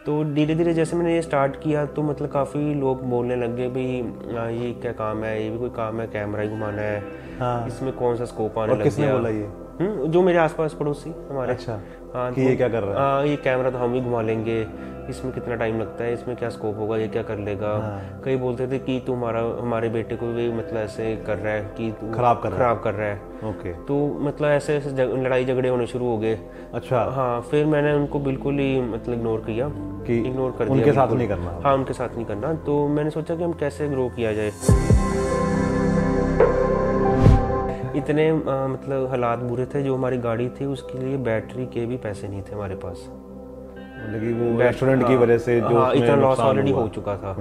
तो धीरे धीरे जैसे मैंने ये स्टार्ट किया तो मतलब काफ़ी लोग बोलने लग गए भाई ये क्या काम है, ये भी कोई काम है, कैमरा ही घुमाना है, हाँ। इसमें कौन सा स्कोप आने और लग किसने गया। बोला ये? जो मेरे आसपास पड़ोसी हमारे। अच्छा, हाँ कि ये क्या कर रहा है? हाँ, ये कैमरा तो हम ही घुमा लेंगे, इसमें कितना टाइम लगता है, इसमें क्या स्कोप होगा, ये क्या कर लेगा। हाँ। कई बोलते थे कि तू हमारे बेटे को भी मतलब ऐसे कर रहा है कि तू खराब कर रहा है। ओके। तो मतलब ऐसे ऐसे लड़ाई झगड़े होने शुरू हो गए। अच्छा। हाँ, फिर मैंने उनको बिल्कुल ही मतलब इग्नोर किया कि इग्नोर कर दिया, उनके साथ बिल्कुल। नहीं करना। हाँ, उनके साथ नहीं करना। तो मैंने सोचा कि हम कैसे ग्रो किया जाए। इतने मतलब हालात बुरे थे, जो हमारी गाड़ी थी उसके लिए बैटरी के भी पैसे नहीं थे हमारे पास। मतलब कि वो रेस्टोरेंट की वजह से जो हाँ, इतना लॉस ऑलरेडी हुआ। हो चुका था।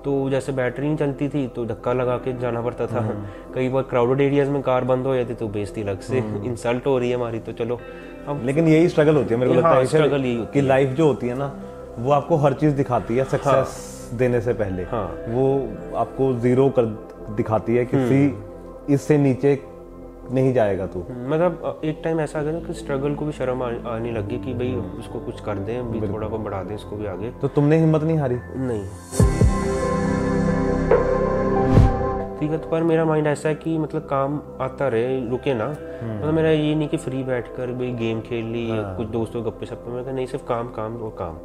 तो जैसे बैटरी नहीं चलती थी तो धक्का लगा के जाना पड़ता था। कई बार क्राउडेड एरियाज में कार बंद हो जाती तो बेइज्जती अलग से इंसल्ट हो रही है हमारी। तो चलो अब लेकिन यही स्ट्रगल होती है मेरे को लगता है स्ट्रगल यही होती कि लाइफ जो होती है ना वो आपको हर चीज दिखाती है सक्सेस देने से पहले। हाँ। वो आपको जीरो कर दिखाती है कि इससे नीचे नहीं जाएगा तू। मतलब एक टाइम ऐसा आ गया ना कि स्ट्रगल को भी शर्म आने लगी कि भाई उसको कुछ कर दें, अभी थोड़ा बहुत बढ़ा दें इसको भी आगे। तो तुमने हिम्मत नहीं हारी? नहीं। ठीक है, तो पर मेरा माइंड ऐसा है कि मतलब काम आता रहे, रुके ना। मतलब मेरा ये नहीं कि फ्री बैठकर भाई गेम खेल ली या कुछ दोस्तों गप्पे शप्पे में, नहीं, सिर्फ काम काम और काम।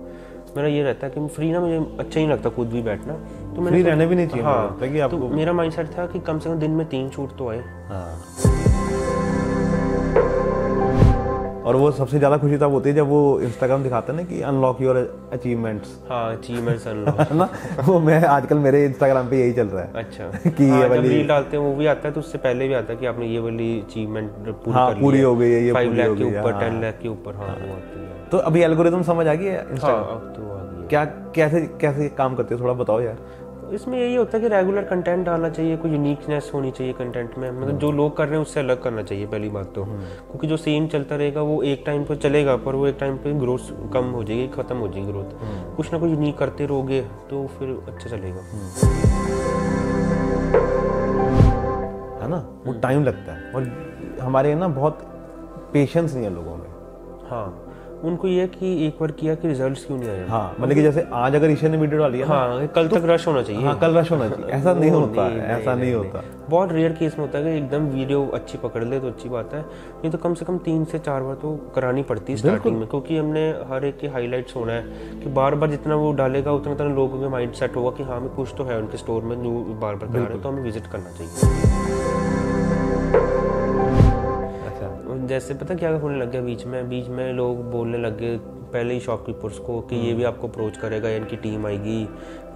मेरा ये रहता है कि फ्री ना मुझे अच्छा नहीं लगता खुद भी बैठना। तो मैंने फ्री रहने भी नहीं चाहिए। हाँ, कि आपको तो मेरा माइंड सेट था कि कम से कम दिन में 3 शूट तो आए। हाँ। और वो सबसे ज्यादा खुशी तब होती है जब वो इंस्टाग्राम दिखाते हैं ना कि अनलॉक योर अचीवमेंट्स। हाँ, अचीवमेंट्स अनलॉक है ना। वो मैं आजकल मेरे इंस्टाग्राम पे यही चल रहा है। अच्छा। कि हाँ, ये जब वाली रील डालते हैं वो भी आता है, तो उससे पहले भी आता है कि आपने ये वाली अचीवमेंट पूरी हाँ, कर ली पूरी हो गई है, ये 5 पूरी लाख हो के गई है, ऊपर, हाँ। 10 लाख के ऊपर। हाँ, वो आती है। तो अभी एल्गोरिदम समझ आ गई है हाँ, इंस्टाग्राम? अब तो आ गई है। क्या कैसे कैसे काम करते हो, थोड़ा बताओ यार। इसमें यही होता है कि रेगुलर कंटेंट डालना चाहिए, कोई यूनिकनेस होनी चाहिए कंटेंट में। मतलब जो लोग कर रहे हैं उससे अलग करना चाहिए पहली बात तो। क्योंकि जो सेम चलता रहेगा वो एक टाइम पर चलेगा, पर वो एक टाइम पे ग्रोथ कम हो जाएगी, खत्म हो जाएगी ग्रोथ। कुछ ना कुछ यूनिक करते रहोगे तो फिर अच्छा चलेगा। है ना, वो टाइम लगता है और हमारे ना बहुत पेशेंस नहीं है लोगों में। हाँ, उनको ये है कि एक बार किया कि रिजल्ट्स क्यों नहीं आया। हाँ, मतलब कि जैसे आज अगर ईशा ने वीडियो डाली है ना, हाँ, कल तक रश होना चाहिए। हाँ, कल रश होना चाहिए। ऐसा नहीं होता है, ऐसा नहीं होता। बहुत रेयर केस में होता है कि एकदम वीडियो अच्छी पकड़ ले तो अच्छी बात है, नहीं तो कम से कम 3 से 4 बार तो करानी पड़ती है स्टार्टिंग में। क्योंकि हमने हर एक के हाईलाइट्स होना है कि बार बार जितना वो डालेगा उतना तरह लोगों के माइंड सेट होगा कि हाँ, हमें कुछ तो है उनके स्टोर में जो बार बार करा रहे हैं, तो हमें विजिट करना चाहिए। जैसे पता क्या होने लग गया, बीच में लोग बोलने लग गए पहले ही शॉपकीपर्स को कि ये भी आपको अप्रोच करेगा, इनकी टीम आएगी,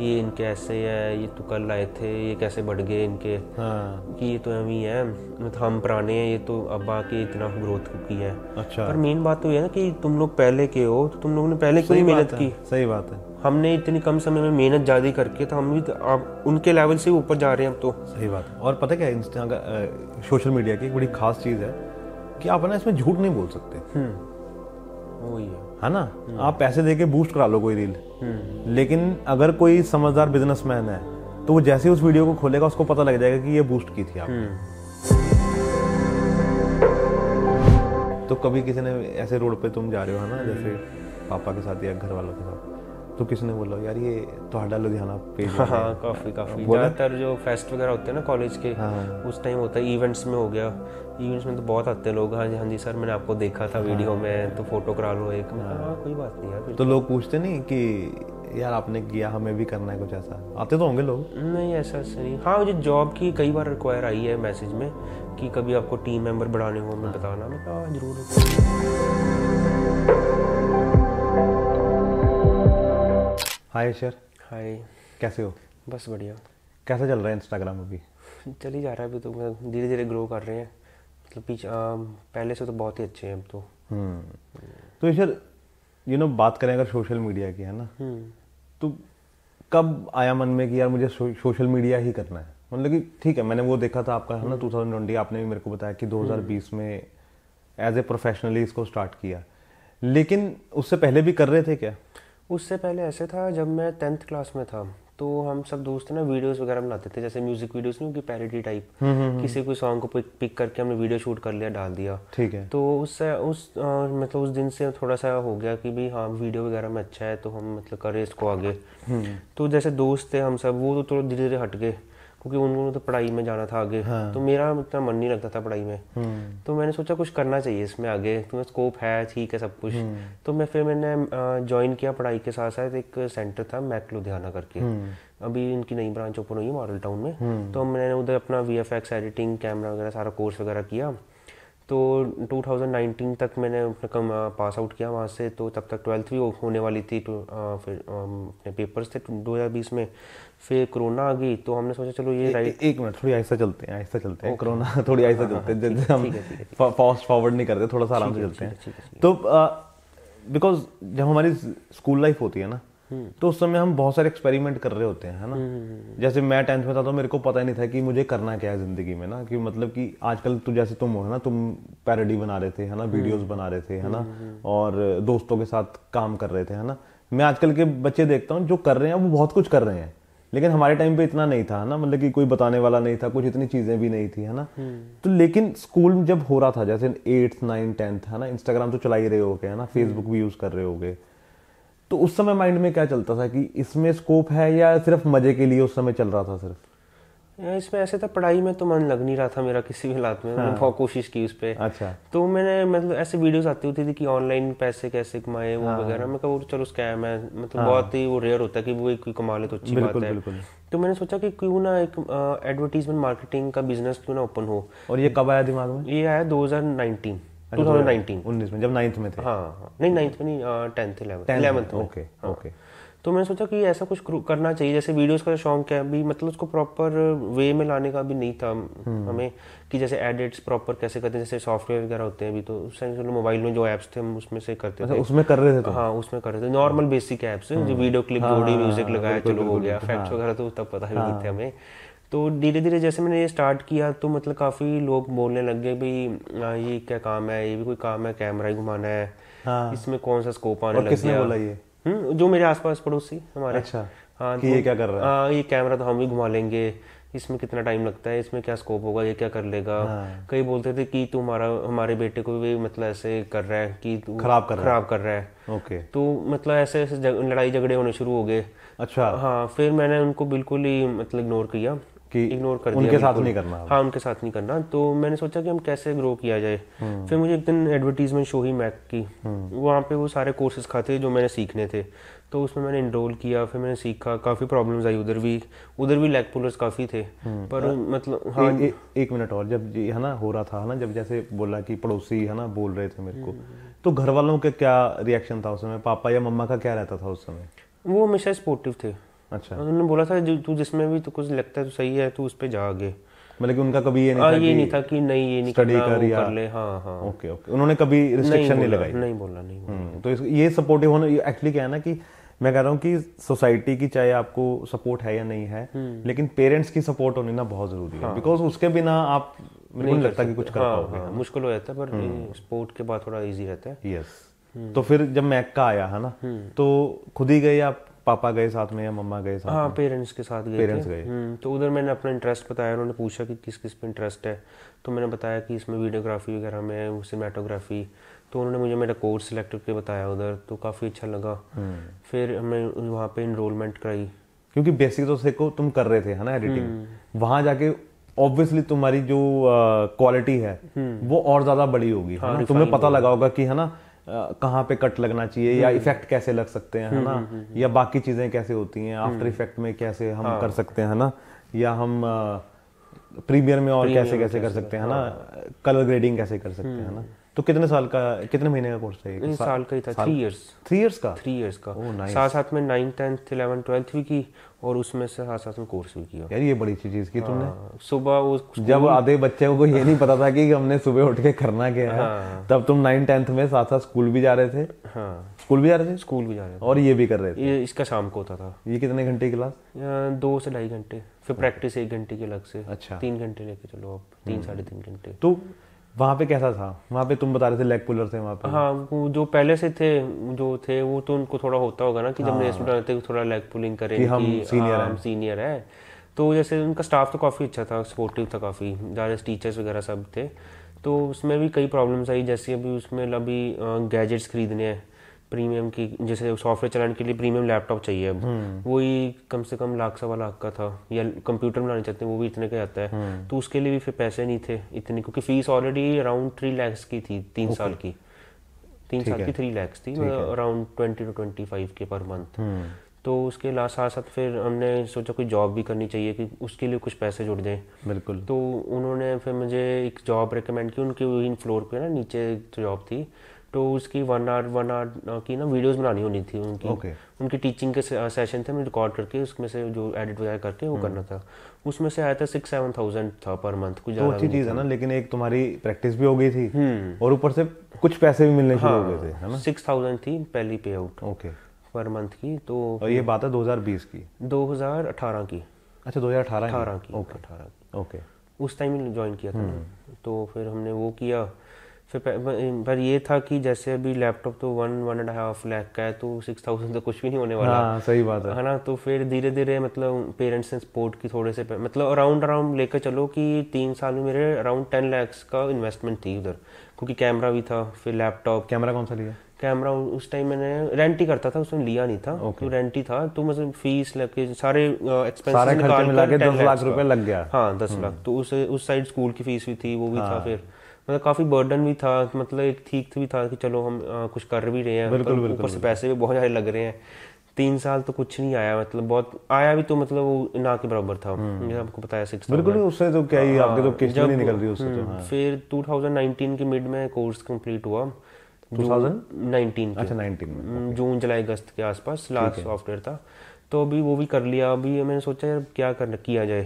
ये इनके ऐसे है, ये तो कल आए थे, ये कैसे बढ़ गए इनके। हाँ। कि ये तो हम ही है, मतलब हम पुराने हैं, ये तो अब आके इतना ग्रोथ की है। अच्छा। पर मेन बात तो ये है ना कि तुम लोग पहले के हो, तो तुम लोगों ने पहले क्यों मेहनत की। सही बात है। हमने इतनी कम समय में मेहनत ज़्यादा करके तो हम भी तो अब उनके लेवल से ऊपर जा रहे हैं अब तो। सही बात है। और पता क्या है, इंस्टा सोशल मीडिया की एक बड़ी खास चीज़ है कि आप ना इसमें झूठ नहीं बोल सकते। वही है ना। आप पैसे देके बूस्ट करा लो कोई रील, लेकिन अगर कोई समझदार बिजनेसमैन है तो वो जैसे उस वीडियो को खोलेगा उसको पता लग जाएगा कि ये बूस्ट की थी आपने। तो कभी किसी ने ऐसे रोड पे तुम जा रहे हो, है ना, जैसे पापा के साथ या घर वालों के साथ, तो किसी ने बोला यार ये तो लुधियाना पेज। हाँ, काफ़ी ज़्यादातर जो फेस्ट वगैरह होते हैं ना कॉलेज के, उस टाइम होता है। इवेंट्स में हो गया, इवेंट्स में तो बहुत आते हैं लोग। हाँ जी, हाँ जी सर, मैंने आपको देखा था वीडियो में, तो फोटो करा लो एक। हाँ, कोई बात नहीं यार। तो लोग पूछते नहीं कि यार आपने किया, हमें भी करना है कुछ ऐसा? आते तो होंगे लोग। नहीं, ऐसा नहीं। हाँ, मुझे जॉब की कई बार रिक्वायर आई है मैसेज में कि कभी आपको टीम मेंबर बढ़ाने हो, मैं बताना। मैं कहा जरूर। Hi sir. हाय, कैसे हो? बस बढ़िया। कैसा चल रहा है इंस्टाग्राम अभी? चल ही जा रहा है अभी तो, धीरे धीरे ग्रो कर रहे हैं। मतलब पहले से तो बहुत ही अच्छे हैं अब तो। तो सर बात करें अगर सोशल मीडिया की, है ना, तो कब आया मन में कि यार मुझे सोशल मीडिया ही करना है? मतलब कि ठीक है, मैंने वो देखा था आपका, है ना, 2020, आपने भी मेरे को बताया कि 2020 में एज ए प्रोफेशनली इसको स्टार्ट किया, लेकिन उससे पहले भी कर रहे थे क्या? उससे पहले ऐसे था, जब मैं 10th क्लास में था तो हम सब दोस्त ना वीडियोस वगैरह बनाते थे, जैसे म्यूजिक वीडियोस नहीं की पैरोडी टाइप, किसी कोई सॉन्ग को पिक करके हमने वीडियो शूट कर लिया, डाल दिया। ठीक है। तो उससे मतलब उस दिन से थोड़ा सा हो गया कि भाई हाँ वीडियो वगैरह में अच्छा है तो हम मतलब करें इसको आगे। तो जैसे दोस्त थे हम सब, वो तो थोड़ा धीरे धीरे हट गए क्योंकि उनको तो पढ़ाई में जाना था आगे। तो मेरा इतना मन नहीं लगता था पढ़ाई में। तो मैंने सोचा कुछ करना चाहिए इसमें आगे, तुम्हें स्कोप है, ठीक है सब कुछ। तो मैंने ज्वाइन किया पढ़ाई के साथ साथ, एक सेंटर था मैक लुधियाना करके, अभी इनकी नई ब्रांच ओपन हुई है मॉडल टाउन में। तो मैंने उधर अपना VFX एडिटिंग, कैमरा वगैरह सारा कोर्स वगैरह किया। तो 2019 तक मैंने अपना पास आउट किया वहाँ से। तो तब तक 12th भी होने वाली थी। तो फिर अपने पेपर्स थे 2020 में, फिर कोरोना आ गई। तो हमने सोचा चलो ये एक मिनट, थोड़ी आहिस्ता चलते हैं कोरोना थोड़ी आहिस्ता चलते हैं, जैसे हम फास्ट फॉरवर्ड नहीं करते, थोड़ा सा आराम से चलते हैं। तो बिकॉज जब हमारी स्कूल लाइफ होती है ना, तो उस समय हम बहुत सारे एक्सपेरिमेंट कर रहे होते हैं, है ना। जैसे मैं 10th में था तो मेरे को पता ही नहीं था कि मुझे करना क्या है जिंदगी में ना, कि मतलब कि आजकल तो जैसे तुम हो, है ना, तुम पैरोडी बना रहे थे, है ना, वीडियोस बना रहे थे, है ना, और दोस्तों के साथ काम कर रहे थे, है ना। मैं आजकल के बच्चे देखता हूँ जो कर रहे हैं वो बहुत कुछ कर रहे हैं, लेकिन हमारे टाइम पे इतना नहीं था ना, मतलब कि कोई बताने वाला नहीं था, कुछ इतनी चीजें भी नहीं थी, है ना। तो लेकिन स्कूल जब हो रहा था, जैसे 8th 9th 10th, है ना, इंस्टाग्राम तो चला ही रहे होगे, है ना, फेसबुक भी यूज कर रहे होगे, तो उस समय माइंड में क्या चलता था कि इसमें स्कोप है या सिर्फ मजे के लिए उस समय चल रहा था सिर्फ? इसमें ऐसे था, पढ़ाई में तो मन लग नहीं रहा था मेरा किसी भी हालात में। मैंने बहुत कोशिश की उस पर। अच्छा। तो मैंने मतलब ऐसे वीडियोस आती होती थी कि ऑनलाइन पैसे कैसे कमाए वो वगैरह। मैं कहा चलो स्कैम है, मतलब बहुत ही वो रेयर होता है कि वो कोई कमा ले तो अच्छी बात है। तो मैंने सोचा कि क्यों ना एक एडवर्टीजमेंट मार्केटिंग का बिजनेस क्यों ना ओपन हो। और ये कब आया दिमाग में? ये आया 2019 2019 में, जब 9th में थे? हाँ नहीं 9th में नहीं, 10th 11th में। Okay okay. तो मैंने सोचा कि ऐसा कुछ करना चाहिए। जैसे वीडियोस का शौक है अभी, मतलब उसको प्रॉपर वे में लाने का भी नहीं था हमें, कि जैसे एडिट्स प्रॉपर कैसे करते हैं, जैसे सॉफ्टवेयर वगैरह होते हैं अभी, तो उससे चलो मोबाइल में जो ऐप्स थे हम उसमें से करते थे। उसमें कर रहे थे तो? हाँ उसमें कर रहे थे, नॉर्मल बेसिक ऐप्स जो वीडियो क्लिप जोड़ी, म्यूजिक लगाया, चलो हो गया। इफेक्ट्स वगैरह तो तब पता ही नहीं थे हमें। तो धीरे धीरे जैसे मैंने ये स्टार्ट किया तो मतलब काफ़ी लोग बोलने लग गए भाई ये क्या काम है, ये भी कोई काम है, कैमरा ही घुमाना है, इसमें कौन सा स्कोप आने लग गया। किसने बोला ये? जो मेरे आसपास पड़ोसी हमारे। अच्छा। हाँ कि ये क्या कर रहा है? ये कैमरा तो हम भी घुमा लेंगे, इसमें कितना टाइम लगता है, इसमें क्या स्कोप होगा, ये क्या कर लेगा। कई बोलते थे कि तू हमारे बेटे को भी मतलब ऐसे कर रहा है कि तू खराब कर रहा है। ओके। तो मतलब ऐसे लड़ाई झगड़े होने शुरू हो गए। अच्छा। हाँ फिर मैंने उनको बिल्कुल ही मतलब इग्नोर किया, इग्नोर कर दिया, उनके साथ नहीं करना। हाँ उनके साथ नहीं करना। तो मैंने सोचा कि हम कैसे ग्रो किया जाए। फिर मुझे एक दिन एडवर्टीजमेंट शो ही मैक की, वहाँ पे वो सारे कोर्सेज खाते जो मैंने सीखने थे, तो उसमें मैंने इनरोल किया। फिर मैंने सीखा, काफ़ी प्रॉब्लम्स आई उधर भी लेग पुलर्स काफ़ी थे, पर मतलब हाँ। एक मिनट और, जब ये है ना हो रहा था ना, जब जैसे बोला कि पड़ोसी है ना बोल रहे थे मेरे को, तो घर वालों के क्या रिएक्शन था उस समय? पापा या मम्मा का क्या रहता था उस समय? वो हमेशा सपोर्टिव थे। अच्छा। उन्होंने बोला था तू जिसमें भी तो कुछ लगता है तो सही है, तू उस पर जा आगे। मतलब कि उनका कभी ये नहीं था कि नहीं ये नहीं स्टडी कर ले। हाँ ओके ओके। उन्होंने कभी रिस्ट्रिक्शन नहीं लगाई? नहीं बोला। तो ये सपोर्टिव होना एक्चुअली क्या है ना, कि मैं कह रहा हूँ कि सोसाइटी की चाहे आपको सपोर्ट है या नहीं है, लेकिन पेरेंट्स की सपोर्ट होनी ना बहुत जरूरी है, बिकॉज उसके बिना आप नहीं लगता कि कुछ कर पाओगे। मुश्किल हो जाता है, पर सपोर्ट के बाद थोड़ा इजी रहता है। यस। तो फिर जब मैक का आया है ना, तो खुद ही गए या पापा गए साथ में या मम्मा गए साथ में? हाँ पेरेंट्स के साथ गए। तो उधर मैंने अपना इंटरेस्ट बताया, उन्होंने पूछा कि किस किस पे इंटरेस्ट है, तो मैंने बताया कि इसमें वीडियोग्राफी वगैरह में, सिनेमेटोग्राफी। तो उन्होंने मुझे मेरा कोर्स सिलेक्ट करके बताया उधर, तो काफ़ी अच्छा लगा। फिर मैं वहाँ पे इनरोलमेंट कराई, क्योंकि बेसिक तो देखो तुम कर रहे थे है ना एडिटिंग, वहाँ जाके ऑब्वियसली तुम्हारी जो क्वालिटी है वो और ज़्यादा बड़ी होगी। हाँ, तुम्हें पता लगा होगा कि है ना कहाँ पे कट लगना चाहिए, या इफेक्ट कैसे लग सकते हैं, है ना, या बाकी चीजें कैसे होती हैं, आफ्टर इफेक्ट में कैसे हम कर सकते हैं ना, या हम प्रीमियर में और कैसे कैसे कर सकते हैं ना, कलर ग्रेडिंग कैसे कर सकते हैं ना। तो कितने महीने का कोर्स है? 1 साल का ही था। 3 इयर्स का। 3 इयर्स का। साथ साथ में 9th 10th 11th 12th भी की, और उसमें से साथ साथ में कोर्स भी किया। यार ये बड़ी चीज की तुमने। सुबह वो जब आधे बच्चे को ये नहीं पता था कि हमने सुबह उठ के करना क्या है, तब तुम 9th 10th में साथ साथ स्कूल भी जा रहे थे? हाँ स्कूल भी जा रहे थे और ये भी कर रहे थे? ये इसका शाम को होता था। ये कितने घंटे की क्लास? 2 से 2.5 घंटे, फिर प्रैक्टिस 1 घंटे की अलग से। अच्छा। 3 घंटे लेके चलो आप, 3 साढ़े 3 घंटे। तो वहाँ पे कैसा था? वहाँ पे तुम बता रहे थे लेग पुलर थे वहाँ पे। हाँ, वो जो पहले से थे जो थे वो तो उनको थोड़ा होता होगा ना कि जब नए स्टूडेंट आते थोड़ा लेग पुलिंग करें कि हम सीनियर हैं। हम सीनियर है। तो जैसे उनका स्टाफ तो काफ़ी अच्छा था, सपोर्टिव था काफ़ी, ज़्यादा टीचर्स वगैरह सब थे। तो उसमें भी कई प्रॉब्लम्स आई, जैसे अभी उसमें अभी गैजेट्स खरीदने हैं प्रीमियम की, जैसे सॉफ्टवेयर चलाने के लिए प्रीमियम लैपटॉप चाहिए अब, वही कम से कम लाख सवा लाख का था, या कंप्यूटर बनाने चाहते हैं वो भी इतने का आता है। तो उसके लिए भी फिर पैसे नहीं थे इतने, क्योंकि फीस ऑलरेडी अराउंड 3 lakhs की थी 3 साल की, 3 साल की 3 lakhs थी, अराउंड 20 to 25 के पर मंथ। तो उसके साथ साथ फिर हमने सोचा कोई जॉब भी करनी चाहिए कि उसके लिए कुछ पैसे जुड़ जाए। बिल्कुल। तो उन्होंने फिर मुझे एक जॉब रिकमेंड की, उनकी वही फ्लोर पे ना नीचे जॉब थी, तो उसकी 1 hour की ना वीडियोस बनानी होनी थी उनकी। उनकी टीचिंग के सेशन थे, मैं रिकॉर्ड करके उसमें से जो एडिट वगैरह करके वो करना था। उसमें से आया था 6-7 thousand था पर मंथ, कुछ ज़्यादा अच्छी चीज़ है ना, लेकिन एक तुम्हारी प्रैक्टिस भी हो गई थी और ऊपर से कुछ पैसे भी मिलने शुरू हो गए थे, है ना? 6,000 थी पहली पे आउट ओके पर मंथ की। तो और ये बात है 2020 की? 2018 की। अच्छा 2018 की। ओके 18 की। ओके। उस टाइम ही ज्वाइन किया था। तो फिर हमने वो किया। फिर पर ये था कि जैसे अभी लैपटॉप तो 1-1.5 लाख का है, तो 6,000 तो कुछ भी नहीं होने वाला। हाँ सही बात है ना। तो फिर धीरे धीरे मतलब पेरेंट्स ने सपोर्ट की थोड़े से, मतलब अराउंड लेकर चलो कि 3 साल में मेरे अराउंड 10 lakhs का इन्वेस्टमेंट थी उधर, क्योंकि कैमरा भी था, फिर लैपटॉप। कैमरा कौन सा लिया? कैमरा उस टाइम मैंने रेंट ही करता था, उसमें लिया नहीं था। तो रेंट ही था, तो मतलब फीस लगे सारे एक्सपेंसेस निकाल मिला के 10 लाख रुपए लग गया। हाँ 10 लाख। तो उस साइड स्कूल की फीस भी थी, वो भी था। फिर मतलब काफ़ी बर्डन भी था, मतलब एक ठीक भी था कि चलो हम कुछ कर भी रहे हैं, ऊपर से पैसे भी बहुत ज़्यादा लग रहे हैं। 3 साल तो कुछ नहीं आया, मतलब बहुत आया भी तो मतलब वो ना के बराबर था, जैसे आपको बताया 6,000। बिल्कुल, उससे तो क्या ही आपके तो किस्त नहीं निकल रही उससे तो। फिर 2019 के मिड में कोर्स कंप्लीट हुआ। 2019? अच्छा 19 में। जून जुलाई अगस्त के आसपास लास्ट सॉफ्टवेयर था। तो अभी वो भी कर लिया। अभी मैंने सोचा यार क्या किया जाए,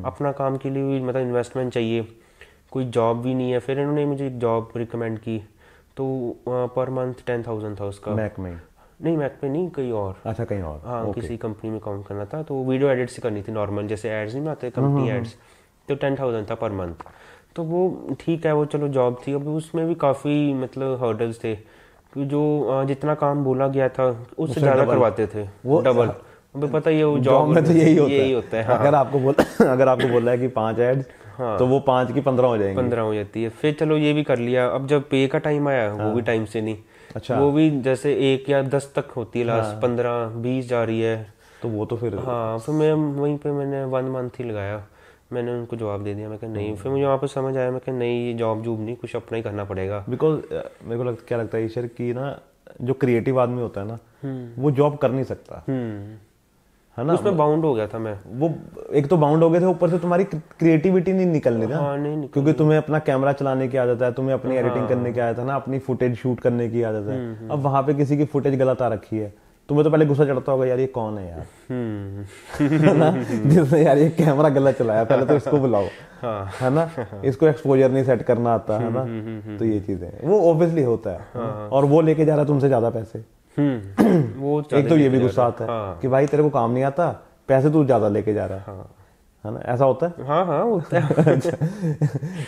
अपना काम के लिए भी मतलब इन्वेस्टमेंट चाहिए, कोई जॉब भी नहीं है। फिर इन्होंने मुझे एक जॉब रिकमेंड की, तो पर मंथ 10,000 था उसका। मैक में? नहीं मैक पे नहीं, कहीं और। अच्छा कहीं और। हाँ किसी कंपनी में काम करना था, तो वीडियो एडिट से करनी थी नॉर्मल, जैसे एड्स नहीं आते कंपनी एड्स। तो 10,000 था पर मंथ। तो वो ठीक है, वो चलो जॉब थी। अब उसमें भी काफ़ी मतलब हर्डल्स थे, कि जो जितना काम बोला गया था उससे ज़्यादा करवाते थे, वो डबल। अभी पता ही है वो जॉब में तो यही होता है। अगर आपको बोला है कि 5 एड्स, तो वो 5 की 15 हो जाएंगी। 15 हो जाती है। फिर चलो ये भी कर लिया। अब जब पे का टाइम आया, वो भी टाइम से नहीं। अच्छा। वो भी जैसे 1 या 10 तक होती है लास्ट, 15-20 जा रही है। तो वो तो फिर फिर मैं वहीं पे मैंने 1 month ही लगाया। मैंने उनको जवाब दे दिया, मैं कहा नहीं। फिर मुझे वहाँ पे समझ आया, मैं कहा नहीं ये जॉब नहीं, कुछ अपना ही करना पड़ेगा। बिकॉज मेरे को क्या लगता है ईश्वर की ना, जो क्रिएटिव आदमी होता है ना, वो जॉब कर नहीं सकता, है ना? उसमें बाउंड हो गया था मैं। वो एक तो बाउंड हो गए थे, ऊपर से तुम्हारी क्रिएटिविटी नहीं निकलनी था। नहीं, क्योंकि तुम्हें अपना कैमरा चलाने की आदत है, तुम्हें अपनी एडिटिंग करने की आदत है ना, अपनी फुटेज शूट करने की आदत है। अब वहां पे किसी की फुटेज गलत आ रखी है, तुम्हें तो पहले गुस्सा चढ़ता होगा, यार ये कौन है यार, है ना, जिसने यार ये कैमरा गलत चलाया, पहले तो इसको बुलाओ, है ना, इसको एक्सपोजर नहीं सेट करना आता है ना। तो ये चीजें वो ऑब्वियसली होता है। और वो लेके जा रहा है तुमसे ज्यादा पैसे। वो एक तो ये भी गुस्सा आता है कि भाई तेरे को काम नहीं आता, पैसे तू ज्यादा लेके जा रहा है ना, ऐसा होता है। हाँ होता है।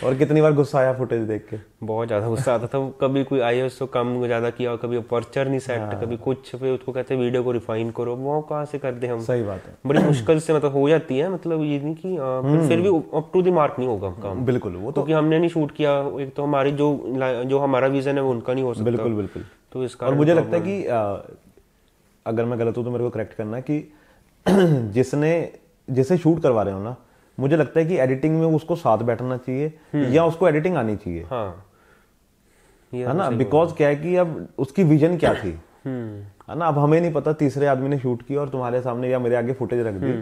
और कितनी बार गुस्सा आया फुटेज देख के? बहुत ज्यादा गुस्सा आता था। कभी कोई आईएस तो कम ज्यादा किया, और कभी अपर्चर नहीं सेट, कभी कुछ। फिर उसको कहते हैं वीडियो को रिफाइन करो, वो कहाँ से कर दे हम। सही बात है, बड़ी मुश्किल से मतलब हो जाती है, मतलब ये नहीं कि फिर भी अप टू द मार्क नहीं होगा काम। बिल्कुल, वो तो क्योंकि हमने नहीं शूट किया, एक तो हमारी जो हमारा विजन है वो उनका नहीं हो सकता। बिल्कुल। तो इसका और मुझे लगता है कि अगर मैं गलत हूँ तो मेरे को करेक्ट करना, कि जिसे शूट करवा रहे हो ना, मुझे लगता है कि एडिटिंग में उसको साथ बैठना चाहिए, या उसको एडिटिंग आनी चाहिए, है ना। बिकॉज क्या है कि अब उसकी विजन क्या थी, है ना। अब हमें नहीं पता, तीसरे आदमी ने शूट किया और तुम्हारे सामने या मेरे आगे फुटेज रख दी,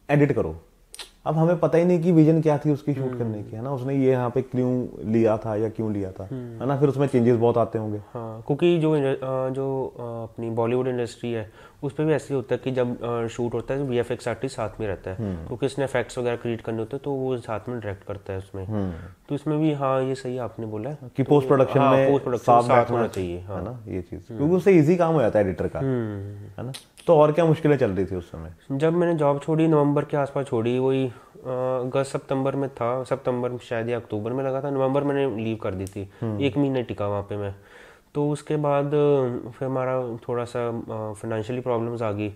एडिट करो। अब हमें पता ही नहीं कि विजन क्या थी उसकी शूट करने की, है ना, उसने ये यहाँ पे क्यों लिया था या क्यों लिया था, है ना। फिर उसमें चेंजेस बहुत आते होंगे। हाँ, क्योंकि जो अपनी बॉलीवुड इंडस्ट्री है उस पर भी ऐसे ही होता है कि जब शूट होता है तो VFX आर्टिस्ट साथ में रहता है, क्योंकि इसने इफेक्ट्स वगैरह क्रिएट करने होते हैं, तो वो साथ में डायरेक्ट करता है उसमें। तो इसमें भी ये सही आपने बोला है कि पोस्ट प्रोडक्शन में साथ होना चाहिए, है ना, ये चीज, क्योंकि उससे इजी काम हो जाता है एडिटर का, है ना। तो और क्या मुश्किलें चल रही थी उस समय? जब मैंने जॉब छोड़ी, नवंबर के आसपास छोड़ी, वही अगस्त सितंबर में था, सितंबर में शायद या अक्टूबर में लगा था, नवंबर मैंने लीव कर दी थी, 1 महीने टिका वहाँ पे मैं। तो उसके बाद फिर हमारा थोड़ा सा फाइनेंशियली प्रॉब्लम्स आ गई,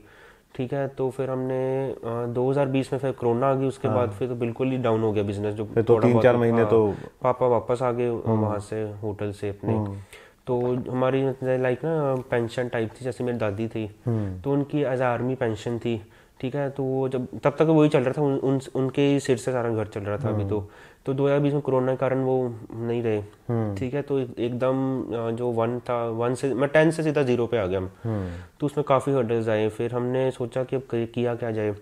ठीक है। तो फिर हमने 2020 में फिर कोरोना आ गई, उसके बाद फिर तो बिल्कुल ही डाउन हो गया बिजनेस, जो फिर तो 3-4 महीने तो पापा वापस आ गए वहाँ से होटल से अपने। तो हमारी लाइक ना पेंशन टाइप थी, जैसे मेरी दादी थी तो उनकी एज आर्मी पेंशन थी, ठीक है। तो वो जब तब तक वही चल रहा था, उनके सिर से सारा घर चल रहा था अभी। तो 2020 में कोरोना के कारण वो नहीं रहे, ठीक है। तो एकदम जो 1 से मैं 10 से सीधा 0 पे आ गया हम। तो उसमें काफ़ी हर्डल्स आए। फिर हमने सोचा कि अब किया क्या जाए।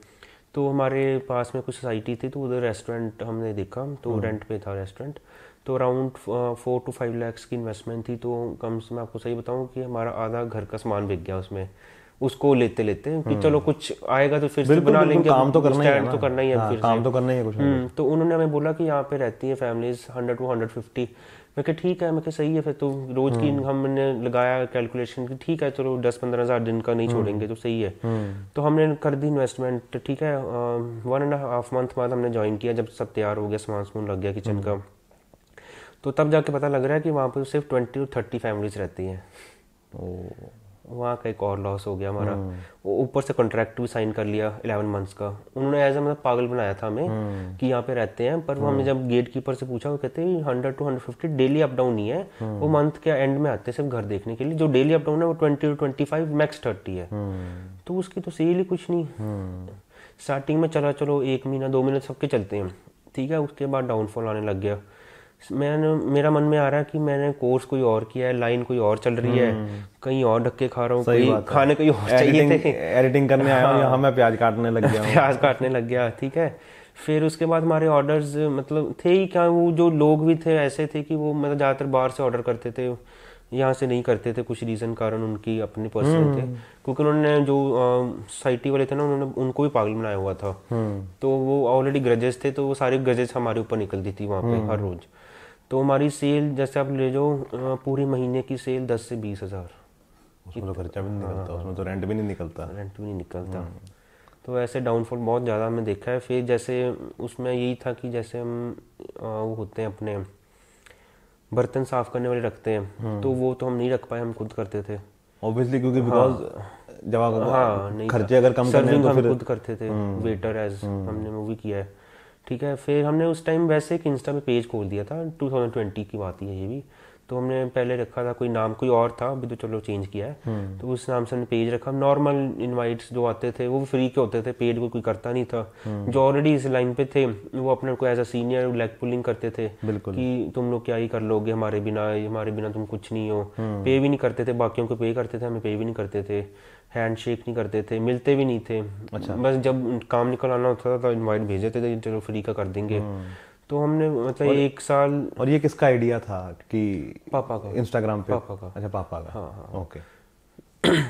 तो हमारे पास में कुछ सोसाइटी थी, तो उधर रेस्टोरेंट हमने देखा, तो रेंट पे था रेस्टोरेंट। तो अराउंड 4 to 5 lakhs की इन्वेस्टमेंट थी। तो कम से मैं आपको सही बताऊं कि हमारा आधा घर का सामान बिक गया उसमें, उसको लेते लेते कि चलो कुछ आएगा तो फिर से बना लेंगे, काम तो करना ही है ना, तो करना ही है, फिर काम तो करना ही है कुछ। तो उन्होंने हमें बोला कि यहाँ पे रहती है फैमिलीज 100 to 150। मैं कहा ठीक है, मैं कहा सही है फिर तो। रोज की हमने लगाया कैलकुलेशन कि ठीक है चलो 10-15 हज़ार दिन का नहीं छोड़ेंगे तो सही है। तो हमने कर दी इन्वेस्टमेंट, ठीक है। 1.5 month बाद हमने ज्वाइन किया, जब सब तैयार हो गया, सामान लग गया किचन का। तो तब जाके पता लग रहा है कि वहाँ पर सिर्फ 20 to 30 फैमिलीज रहती हैं। वहाँ का एक और लॉस हो गया हमारा। ऊपर से कॉन्ट्रैक्ट भी साइन कर लिया 11 months का। उन्होंने एज मतलब पागल बनाया था हमें कि यहाँ पे रहते हैं, पर वो हमने जब गेट कीपर से पूछा, वो कहते हैं 100 to 150 डेली अप डाउन नहीं है, वो मंथ के एंड में आते हैं सिर्फ घर देखने के लिए। जो डेली अप डाउन है वो 20 to 25 मैक्स 30 है। तो उसकी तो सेल ही कुछ नहीं। स्टार्टिंग में चला चलो 1 महीना 2 महीने सबके चलते हैं, ठीक है। उसके बाद डाउनफॉल आने लग गया। मेरा मन में आ रहा है कि मैंने कोर्स कोई और किया है, लाइन कोई और चल रही है, कहीं और धक्के खा रहा हूँ, कोई खाने कहीं और चाहिए थे, एडिटिंग करने आया हूँ, यहाँ मैं प्याज काटने लग गया प्याज काटने लग गया, ठीक है। फिर उसके बाद हमारे ऑर्डर्स मतलब थे ही क्या, वो जो लोग भी थे ऐसे थे कि वो मतलब ज़्यादातर बाहर से ऑर्डर करते थे, यहाँ से नहीं करते थे, कुछ रीज़न कारण उनकी अपने पर्सनल थे, क्योंकि उन्होंने जो सोसाइटी वाले थे ना, उन्होंने उनको भी पागल बनाया हुआ था। तो वो ऑलरेडी ग्रजेस थे, तो वो सारे ग्रजेस हमारे ऊपर निकलती थी वहाँ पे हर रोज़। तो हमारी सेल जैसे आप ले जाओ, पूरी महीने की सेल 10 से 20 हज़ार। उसमें तो खर्चा भी नहीं निकलता, उसमें तो रेंट भी नहीं निकलता। तो ऐसे डाउनफॉल बहुत ज़्यादा हमने देखा है। फिर जैसे उसमें यही था कि जैसे हम वो होते हैं अपने बर्तन साफ करने वाले रखते हैं, तो वो तो हम नहीं रख पाए, हम खुद करते थे ऑब्वियसली, क्योंकि बिकॉज जब खर्चे अगर कम करने हैं तो फिर खुद करते थे। वेटर एज हमने मूवी किया है, ठीक है। फिर हमने उस टाइम वैसे एक इंस्टा पे पेज खोल दिया था, 2020 की बात है ये भी। तो हमने पहले रखा था कोई नाम, कोई और था, अभी तो चलो चेंज किया है। तो उस नाम से हमने पेज रखा। नॉर्मल इनवाइट्स जो आते थे वो भी फ्री के होते थे, पेड कोई करता नहीं था। जो ऑलरेडी इस लाइन पे थे वो अपने को as a senior leg pulling करते थे कि तुम लोग क्या ही कर लोगे हमारे बिना तुम कुछ नहीं हो। पे भी नहीं करते थे, बाकियों को पे करते थे, हमें पे भी नहीं करते थे, हैंड शेक नहीं करते थे, मिलते भी नहीं थे। अच्छा। बस जब काम निकल आना होता था तो इनवाइट भेज देते थे, चलो फ्री का कर देंगे। तो हमने मतलब 1 साल। और ये किसका आइडिया था कि पापा का, इंस्टाग्राम पे? पापा का। अच्छा, पापा का। हाँ। ओके।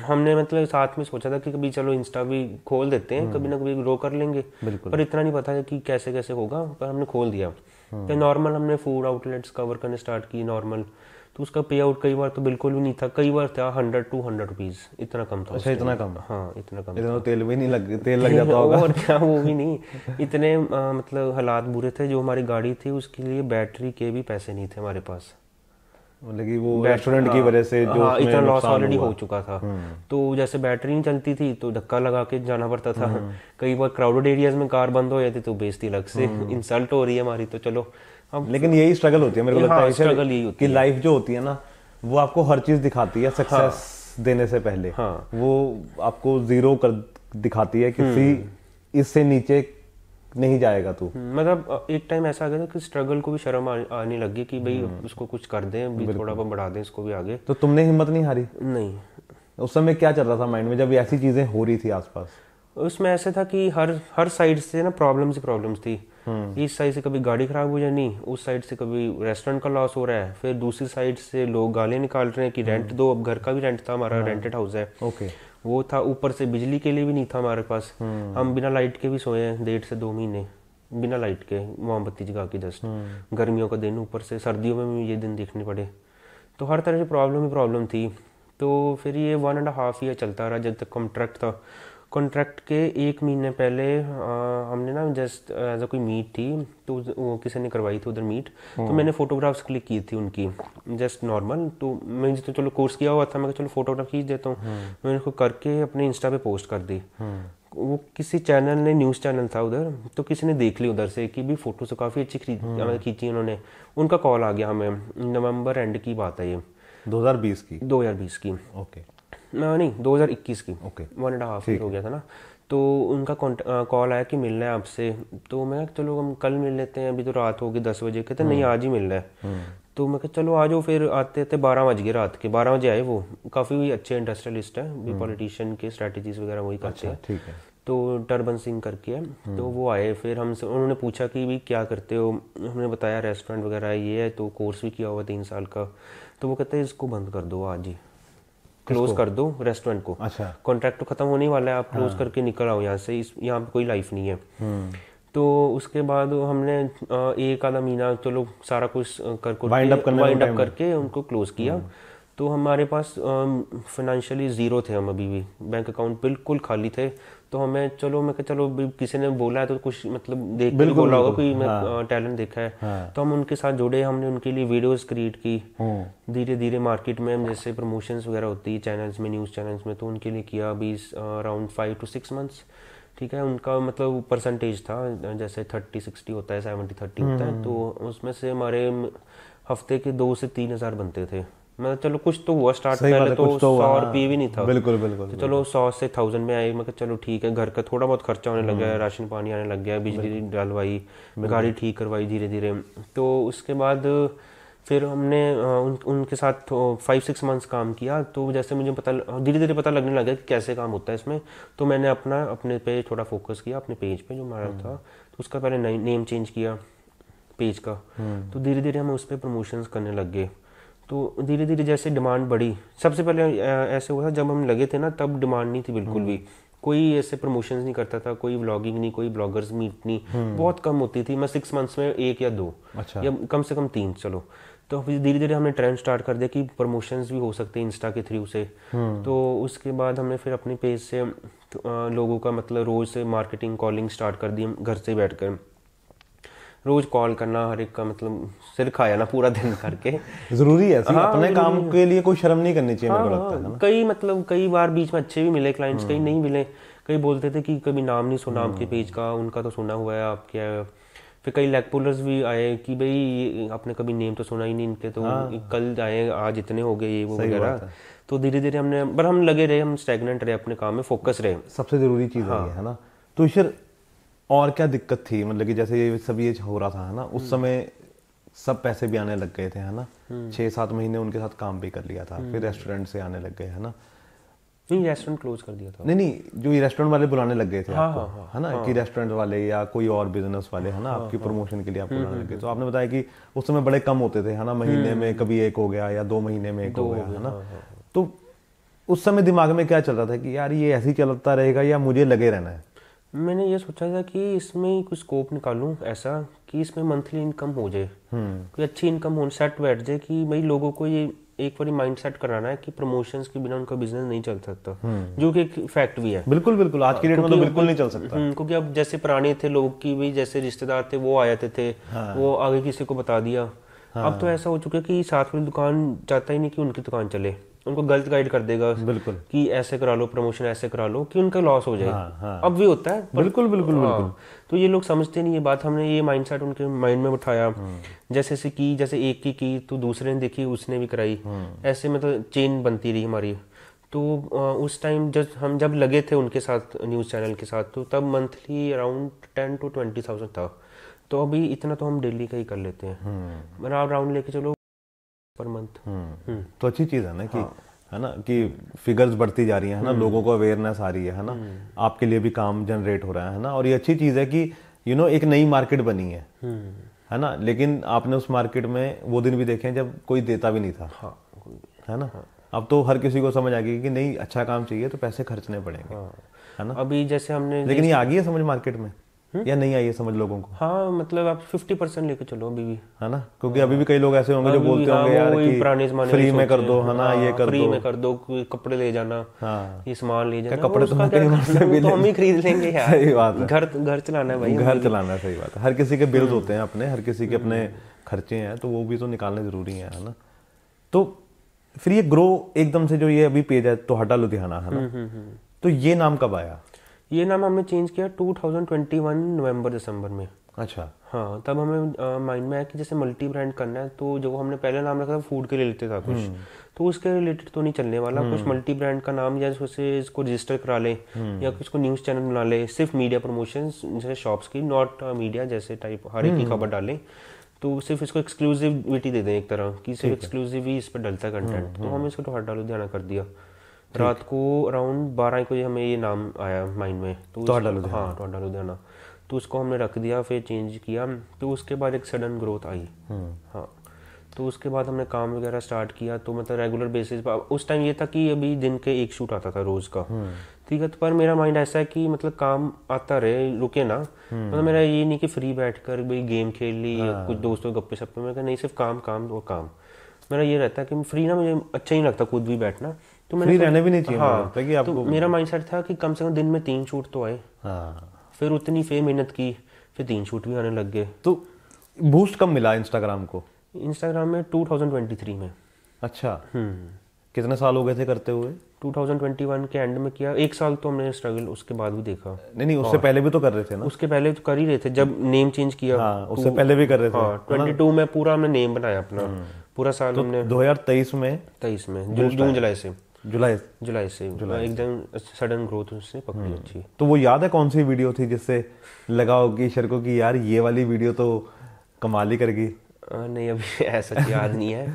हमने मतलब साथ में सोचा था कि कभी चलो इंस्टा भी खोल देते हैं, कभी ना कभी ग्रो कर लेंगे, पर इतना नहीं पता है कि कैसे कैसे होगा, पर हमने खोल दिया। तो नॉर्मल हमने फूड आउटलेट्स कवर करने स्टार्ट की नॉर्मल। तो उसका पे आउट कई बार तो बिल्कुल भी नहीं था, कई बार था 100 to 100 रुपीज़, इतना कम था। अच्छा, इतना कम? हाँ, इतना कम। इतना तेल भी नहीं तेल लग जाता होगा। और क्या, वो भी नहीं। इतने मतलब हालात बुरे थे। जो हमारी गाड़ी थी उसके लिए बैटरी के भी पैसे नहीं थे हमारे पास, मतलब कि वो रेस्टोरेंट की वजह से जो इतना लॉस ऑलरेडी हो चुका था। तो जैसे बैटरी नहीं चलती थी तो धक्का लगा के जाना पड़ता था। कई बार क्राउडेड एरियाज में कार बंद हो जाती तो बेइज्जती अलग से, इंसल्ट हो रही है हमारी। तो चलो अब, लेकिन यही स्ट्रगल होती है मेरे को लगता है, स्ट्रगल यही होती है कि लाइफ जो होती है ना, वो आपको हर चीज दिखाती है सक्सेस देने से पहले। वो आपको जीरो कर दिखाती है कि इससे नीचे नहीं जाएगा तू। मतलब एक टाइम ऐसा आ गया था कि स्ट्रगल को भी शर्म आने लगी कि भाई उसको कुछ कर दें, भी थोड़ा बहुत बढ़ा दें इसको भी आगे। तो तुमने हिम्मत नहीं हारी? नहीं। उस समय क्या चल रहा था माइंड में जब ऐसी चीजें हो रही थी आसपास? उसमें ऐसे था कि हर साइड से ना प्रॉब्लम्स थी। इस साइड से कभी गाड़ी खराब हो जानी, उस साइड से कभी रेस्टोरेंट का लॉस हो रहा है, फिर दूसरी साइड से लोग गालियां निकाल रहे हैं कि रेंट दो। अब घर का भी रेंट था, हमारा रेंटेड हाउस है, वो था। ऊपर से बिजली के लिए भी नहीं था हमारे पास। हम बिना लाइट के भी सोए हैं 1.5 से 2 महीने, बिना लाइट के, मोमबत्ती जगा के जस्ट। गर्मियों का दिन, ऊपर से सर्दियों में भी ये दिन देखने पड़े। तो हर तरह से प्रॉब्लम ही प्रॉब्लम थी। तो फिर ये 1.5 ईयर चलता रहा जब तक कॉन्ट्रैक्ट था। कॉन्ट्रैक्ट के 1 महीने पहले हमने ना जस्ट एज अ कोई मीट थी, तो वो किसी ने करवाई थी उधर मीट, तो मैंने फोटोग्राफ्स क्लिक की थी उनकी जस्ट नॉर्मल। तो मैं तो चलो कोर्स किया हुआ था, मैं चलो फोटोग्राफ खींच देता हूँ, मैंने उसको करके अपने इंस्टा पे पोस्ट कर दी। वो किसी चैनल ने, न्यूज़ चैनल था उधर, तो किसी ने देख ली उधर से कि भी फोटो से काफ़ी अच्छी खींची उन्होंने। उनका कॉल आ गया हमें, नवंबर एंड की बात है ये, 2020 की। 2020 की, ओके नहीं 2021 की। ओके 1.5 ईयर हो गया था ना। तो उनका कॉल आया कि मिलना है आपसे। तो मैं कहा चलो हम कल मिल लेते हैं, अभी तो रात होगी 10 बजे। कहते नहीं आज ही मिलना है। तो मैं कहा चलो आ जाओ। फिर आते आते 12 बज गए, रात के 12 बजे आए। वो काफ़ी अच्छे इंडस्ट्रियलिस्ट हैं, भी पॉलिटिशियन के स्ट्रैटेजीज वगैरह वही करते हैं। ठीक है। तो टर्बन सिंह करके है, तो वो आए। फिर हमसे उन्होंने पूछा कि भी क्या करते हो, हमने बताया रेस्टोरेंट वगैरह ये है, तो कोर्स भी किया हुआ 3 साल का। तो वो कहते हैं इसको बंद कर दो आज ही, क्लोज कर दो रेस्टोरेंट को। अच्छा। कॉन्ट्रैक्ट तो खत्म होने वाला है, आप क्लोज करके निकल आओ यहाँ से, यहाँ पे कोई लाइफ नहीं है। तो उसके बाद हमने एक आधा महीना चलो सारा कुछ वाइंड अप करके उनको क्लोज किया। तो हमारे पास फाइनेंशियली ज़ीरो थे हम, अभी भी बैंक अकाउंट बिल्कुल खाली थे। तो हमें चलो, मैं कहा चलो किसी ने बोला है तो कुछ मतलब देख के बोला होगा, कोई मैं टैलेंट देखा है। तो हम उनके साथ जुड़े, हमने उनके लिए वीडियोस क्रिएट की। धीरे धीरे मार्केट में हम जैसे प्रमोशंस वगैरह होती है चैनल्स में, न्यूज़ चैनल्स में, तो उनके लिए किया अभी अराउंड 5 to 6 मंथ्स। ठीक है, उनका मतलब परसेंटेज था जैसे 30-60 होता है, 70-30 होता है। तो उसमें से हमारे हफ्ते के 2 से 3 हज़ार बनते थे। मैं चलो कुछ तो हुआ स्टार्ट, पहले तो 100 रुपये भी नहीं था। बिल्कुल बिल्कुल। तो चलो 100 से 1000 में आए। मैं चलो ठीक है, घर का थोड़ा बहुत खर्चा होने लग गया, राशन पानी आने लग गया, बिजली डलवाई, गाड़ी ठीक करवाई धीरे धीरे। तो उसके बाद फिर हमने उनके साथ 5-6 मंथ्स काम किया। तो जैसे मुझे धीरे धीरे पता लगने लगा कि कैसे काम होता है इसमें। तो मैंने अपने पे थोड़ा फोकस किया, अपने पेज पे जो हमारा था। तो उसका पहले नेम चेंज किया पेज का। तो धीरे धीरे हम उस पर प्रमोशंस करने लग गए। तो धीरे धीरे जैसे डिमांड बढ़ी, सबसे पहले ऐसे हुआ था जब हम लगे थे ना, तब डिमांड नहीं थी बिल्कुल भी। कोई ऐसे प्रमोशंस नहीं करता था, कोई व्लॉगिंग नहीं, कोई ब्लॉगर्स मीट नहीं, बहुत कम होती थी। मैं 6 मंथ्स में 1 या 2 या कम से कम 3 चलो। तो फिर धीरे धीरे हमने ट्रेंड स्टार्ट कर दिया कि प्रमोशंस भी हो सकते हैं इंस्टा के थ्रू से। तो उसके बाद हमने फिर अपने पेज से लोगों का मतलब रोज से मार्केटिंग कॉलिंग स्टार्ट कर दी। घर से बैठकर रोज कॉल करना, हर एक का मतलब सिर खाया ना पूरा दिन करके। जरूरी है अपने काम के लिए कोई शर्म नहीं करनी चाहिए, मेरे को लगता है ना। कई बार बीच में अच्छे भी मिले क्लाइंट्स, कई नहीं मिले। कई बोलते थे कि कभी नाम नहीं सुना आपके पेज का, उनका तो सुना हुआ है आपके। फिर कई लेग पुलर्स भी आए कि भाई आपने कभी नेम तो सुना ही नहीं इनके, तो कल आए आज इतने हो गए ये वो वगैरह। तो धीरे धीरे हम लगे रहे, हम स्टैग्नेंट रहे, अपने काम में फोकस रहे। सबसे जरूरी चीज है ना। तो फिर और क्या दिक्कत थी, मतलब कि जैसे ये सब ये हो रहा था है ना, उस समय सब पैसे भी आने लग गए थे है ना। 6-7 महीने उनके साथ काम भी कर लिया था, फिर रेस्टोरेंट से आने लग गए है ना। नहीं, रेस्टोरेंट क्लोज कर दिया था। नहीं, जो ये रेस्टोरेंट वाले बुलाने लग गए थे आपको है ना, कि रेस्टोरेंट वाले या कोई और बिजनेस वाले है ना, आपकी प्रमोशन के लिए आपको बुलाने लग गए। तो आपने बताया कि उस समय बड़े कम होते थे है ना, महीने में कभी 1 हो गया या 2 महीने में 1 हो गया है ना। तो उस समय दिमाग में क्या चल रहा था कि यार ये ऐसे ही चलता रहेगा या मुझे लगे रहना है? मैंने ये सोचा था कि इसमें कुछ स्कोप निकालूं ऐसा कि इसमें मंथली इनकम हो जाए, कोई अच्छी इनकम हो, सेट बैठ जाए कि भाई लोगों को ये एक बार माइंड सेट कराना है कि प्रमोशंस के बिना उनका बिजनेस नहीं चल सकता, जो कि एक फैक्ट भी है। बिल्कुल बिल्कुल, आज की डेट में तो बिल्कुल नहीं चल सकता। क्योंकि अब जैसे पुराने थे लोग की भी, जैसे रिश्तेदार थे वो आ जाते थे, वो आगे किसी को बता दिया। अब तो ऐसा हो चुका है कि साथ में दुकान चाहता ही नहीं कि उनकी दुकान चले, उनको गलत गाइड कर देगा। बिल्कुल, कि ऐसे करा लो प्रमोशन, ऐसे करा लो कि उनका लॉस हो जाए। अब भी होता है। बिल्कुल बिल्कुल बिल्कुल। तो ये लोग समझते नहीं ये बात। हमने ये माइंडसेट उनके माइंड में बिठाया, जैसे की जैसे एक की तो दूसरे ने देखी, उसने भी कराई, ऐसे मतलब चेन बनती रही हमारी। तो उस टाइम जब लगे थे उनके साथ न्यूज़ चैनल के साथ, तो तब मंथली अराउंड 10 to 20,000 था। तो अभी इतना तो हम डेली का ही कर लेते हैं, अराउंड लेके चलो पर मंथ। तो अच्छी चीज है ना कि है ना, कि फिगर्स बढ़ती जा रही है ना, लोगों को अवेयरनेस आ रही है ना, आपके लिए भी काम जनरेट हो रहा है ना। और ये अच्छी चीज है कि एक नई मार्केट बनी है ना। लेकिन आपने उस मार्केट में वो दिन भी देखे हैं जब कोई देता भी नहीं था, है ना। अब तो हर किसी को समझ आ गई कि नहीं, अच्छा काम चाहिए तो पैसे खर्चने पड़ेंगे, है ना। अभी जैसे हमने, लेकिन ये आ गई है समझ मार्केट में। या नहीं आई है समझ लोगों को? हाँ मतलब आप 50% लेके चलो अभी भी, है ना, क्योंकि अभी भी कई लोग ऐसे होंगे जो बोलते होंगे यार कि फ्री में कर दो, है ना, ये कर दो, फ्री में कर दो, कपड़े ले जाना, हाँ ये सामान ले जाना, कपड़े तो हम ही खरीद लेंगे यार। सही बात है, घर चलाना है भाई, घर चलाना है, सही बात है। हर किसी के बिल्स होते हैं अपने, हर किसी के अपने खर्चे हैं, तो वो भी तो निकालने जरूरी है ना। तो फिर ये ग्रो एकदम से जो ये अभी पेज है तोहाडा लुधियाना, है ना, तो ये नाम कब आया? ये नाम हमने चेंज किया 2021 नवंबर दिसंबर में। अच्छा। हाँ तब हमें माइंड में आया कि जैसे मल्टी ब्रांड करना है, तो जो हमने पहले नाम रखा था फूड के रिलेटेड था कुछ, तो उसके रिलेटेड तो नहीं चलने वाला, कुछ मल्टी ब्रांड का नाम या जैसे इसको रजिस्टर करा ले या इसको न्यूज़ चैनल बना ले, सिर्फ मीडिया प्रमोशन जैसे शॉप्स की, नॉट मीडिया जैसे टाइप हर एक की खबर डालें, तो सिर्फ इसको एक्सक्लूसिविटी दे दें एक तरह की, सिर्फ एक्सक्लूसिव ही इस पर डलता है कंटेंट। तो हमने इसको तोहाडा लुधियाना कर दिया। रात को अराउंड 12 बजे हमें ये नाम आया माइंड में, तो तोहाडा लुधियाना, हाँ तोहाडा लुधियाना, तो उसको हमने रख दिया, फिर चेंज किया, तो उसके बाद एक सडन ग्रोथ आई। हाँ तो उसके बाद हमने काम वगैरह स्टार्ट किया, तो मतलब रेगुलर बेसिस पर उस टाइम ये था कि अभी दिन के एक शूट आता था रोज़ का, ठीक है, तो पर मेरा माइंड ऐसा है कि मतलब काम आता रहे, रुके ना, मतलब मेरा ये नहीं कि फ्री बैठकर भाई गेम खेल ली या कुछ दोस्तों गप्पे शप्पे में, नहीं सिर्फ काम काम और काम। मेरा ये रहता है कि फ्री ना मुझे अच्छा नहीं लगता खुद भी बैठना, तो मैंने फ्री रहने भी नहीं चाहिए। हाँ कि आपको तो मेरा माइंडसेट था कि कम से कम दिन में 3 शूट तो आए। हाँ फिर उतनी फिर मेहनत की, फिर 3 शूट भी आने लग गए। तो बूस्ट कब मिला इंस्टाग्राम को? इंस्टाग्राम में 2023 में। अच्छा, कितने साल हो गए थे करते हुए? 2021 के एंड में किया, 1 साल तो हमने स्ट्रगल उसके बाद भी देखा। नहीं उससे पहले भी तो कर रहे थे ना? उसके पहले तो कर ही रहे थे, जब नेम चेंज किया। हाँ उससे पहले भी कर रहे थे। हाँ 22 में पूरा हमने नेम बनाया अपना, पूरा साल तो हमने 2023 में जून जुलाई से एकदम सडन ग्रोथ उससे पकड़ी अच्छी। तो वो याद है कौन सी वीडियो थी जिससे लगा होगी ईशर को कि यार ये वाली वीडियो तो कमाल ही करेगी? नहीं अभी ऐसा याद नहीं है,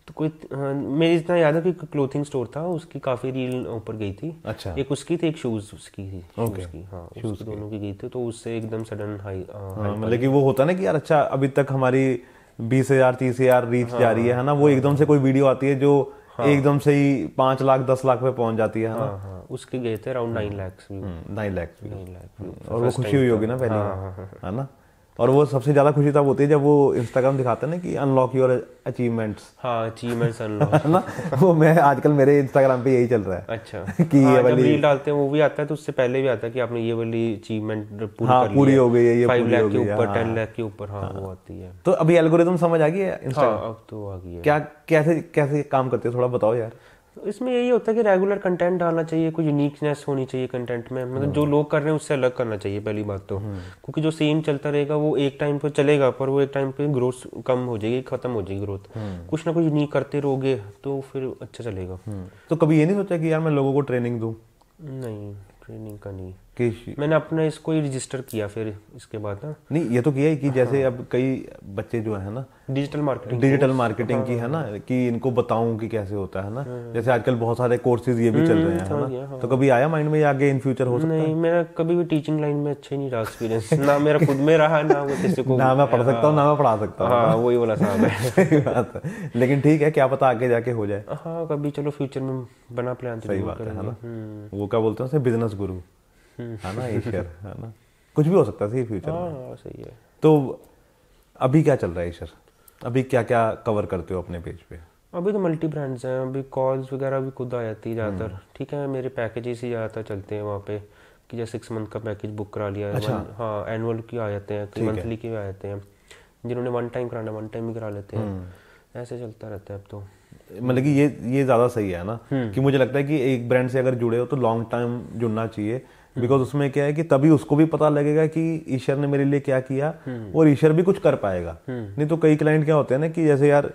तो कोई मेरे इतना याद है कि क्लोथिंग स्टोर था, उसकी काफी रील ऊपर गई थी। अच्छा, एक उसकी थी, एक शूज उसकी थी। ओके हाँ शूज दोनों की गई थी, तो उससे एकदम सडन हाई मतलब कि वो होता ना कि यार अच्छा अभी तक हमारी 20,000 30,000 रीच जा रही है ना, वो एकदम से कोई वीडियो आती है जो एकदम से ही 5 लाख 10 लाख पे पहुंच जाती है ना। हाँ उसके गए थे अराउंड 9 लाख 9 लाख और वो खुशी हुई होगी ना पहले, है ना। और वो सबसे ज्यादा खुशी तब होती है जब वो इंस्टाग्राम दिखाता है ना कि अनलॉक योर अचीवमेंट्स। हाँ अचीवमेंट्स अनलॉक है ना, वो मैं आजकल मेरे इंस्टाग्राम पे यही चल रहा है। अच्छा कि ये वाली रील डालते हैं वो भी आता है, तो उससे पहले भी आता है कि आपने ये वाली अचीवमेंट पूरी हो गई है, ये 5 लाख के ऊपर 10 लाख के ऊपर। हाँ वो आती है। तो अभी एल्गोरिथम समझ आ गई है इंस्टाग्राम? हाँ अब तो आ गई है। क्या कैसे काम करते हो, थोड़ा बताओ यार। इसमें यही होता है कि रेगुलर कंटेंट डालना चाहिए, कुछ यूनिकनेस होनी चाहिए कंटेंट में, मतलब जो लोग कर रहे हैं उससे अलग करना चाहिए पहली बात तो, क्योंकि जो सेम चलता रहेगा वो एक टाइम पे चलेगा, पर वो एक टाइम पे ग्रोथ कम हो जाएगी, खत्म हो जाएगी ग्रोथ। कुछ ना कुछ यूनिक करते रहोगे तो फिर अच्छा चलेगा। तो कभी ये नहीं सोचा कि यार मैं लोगों को ट्रेनिंग दूं? नहीं ट्रेनिंग का नहीं, कि मैंने अपना इसको ही रजिस्टर किया फिर इसके बाद ना। नहीं ये तो किया ही कि जैसे अब कई बच्चे जो है ना डिजिटल मार्केटिंग की है ना, कि इनको बताऊं कि कैसे होता है ना, जैसे आजकल बहुत सारे कोर्सेज ये भी चल रहे हैं ना, तो कभी आया माइंड में आगे इन फ्यूचर हो सकता है? नहीं मेरा कभी भी टीचिंग लाइन में अच्छा ही नहीं रहा एक्सपीरियंस, ना मेरा खुद में रहा ना वो किसी को, ना मैं पढ़ सकता हूँ ना मैं पढ़ा सकता हूँ। हाँ वही वाला साहब है। सही बात है, लेकिन ठीक है क्या पता आगे जाके हो जाए। हाँ कभी चलो फ्यूचर में बना प्लान। सही बात है ना, वो क्या बोलते हैं बिजनेस गुरु है ना ईशर, है ना, कुछ भी हो सकता है फ्यूचर में। हाँ सही है। तो अभी क्या चल रहा है ईशर, अभी क्या क्या कवर करते हो अपने पेज पे? अभी तो मल्टी ब्रांड्स हैं, अभी कॉल्स वगैरह भी खुद आ जाती है ज़्यादातर, ठीक है, मेरे पैकेजेस ही ज़्यादातर चलते हैं वहाँ पे, कि जैसे 6 मंथ का पैकेज बुक करा लिया। अच्छा। हाँ एनुअल के आ जाते हैं, मंथली के भी आ जाते हैं, जिन्होंने 1 टाइम कराना 1 टाइम भी करा लेते हैं, ऐसे चलता रहता है अब तो। मतलब कि ये ज़्यादा सही है ना, कि मुझे लगता है कि एक ब्रांड से अगर जुड़े हो तो लॉन्ग टाइम जुड़ना चाहिए, बिकॉज उसमें क्या है कि तभी उसको भी पता लगेगा कि ईशर ने मेरे लिए क्या किया और ईशर भी कुछ कर पाएगा। नहीं तो कई क्लाइंट क्या होते हैं ना कि जैसे यार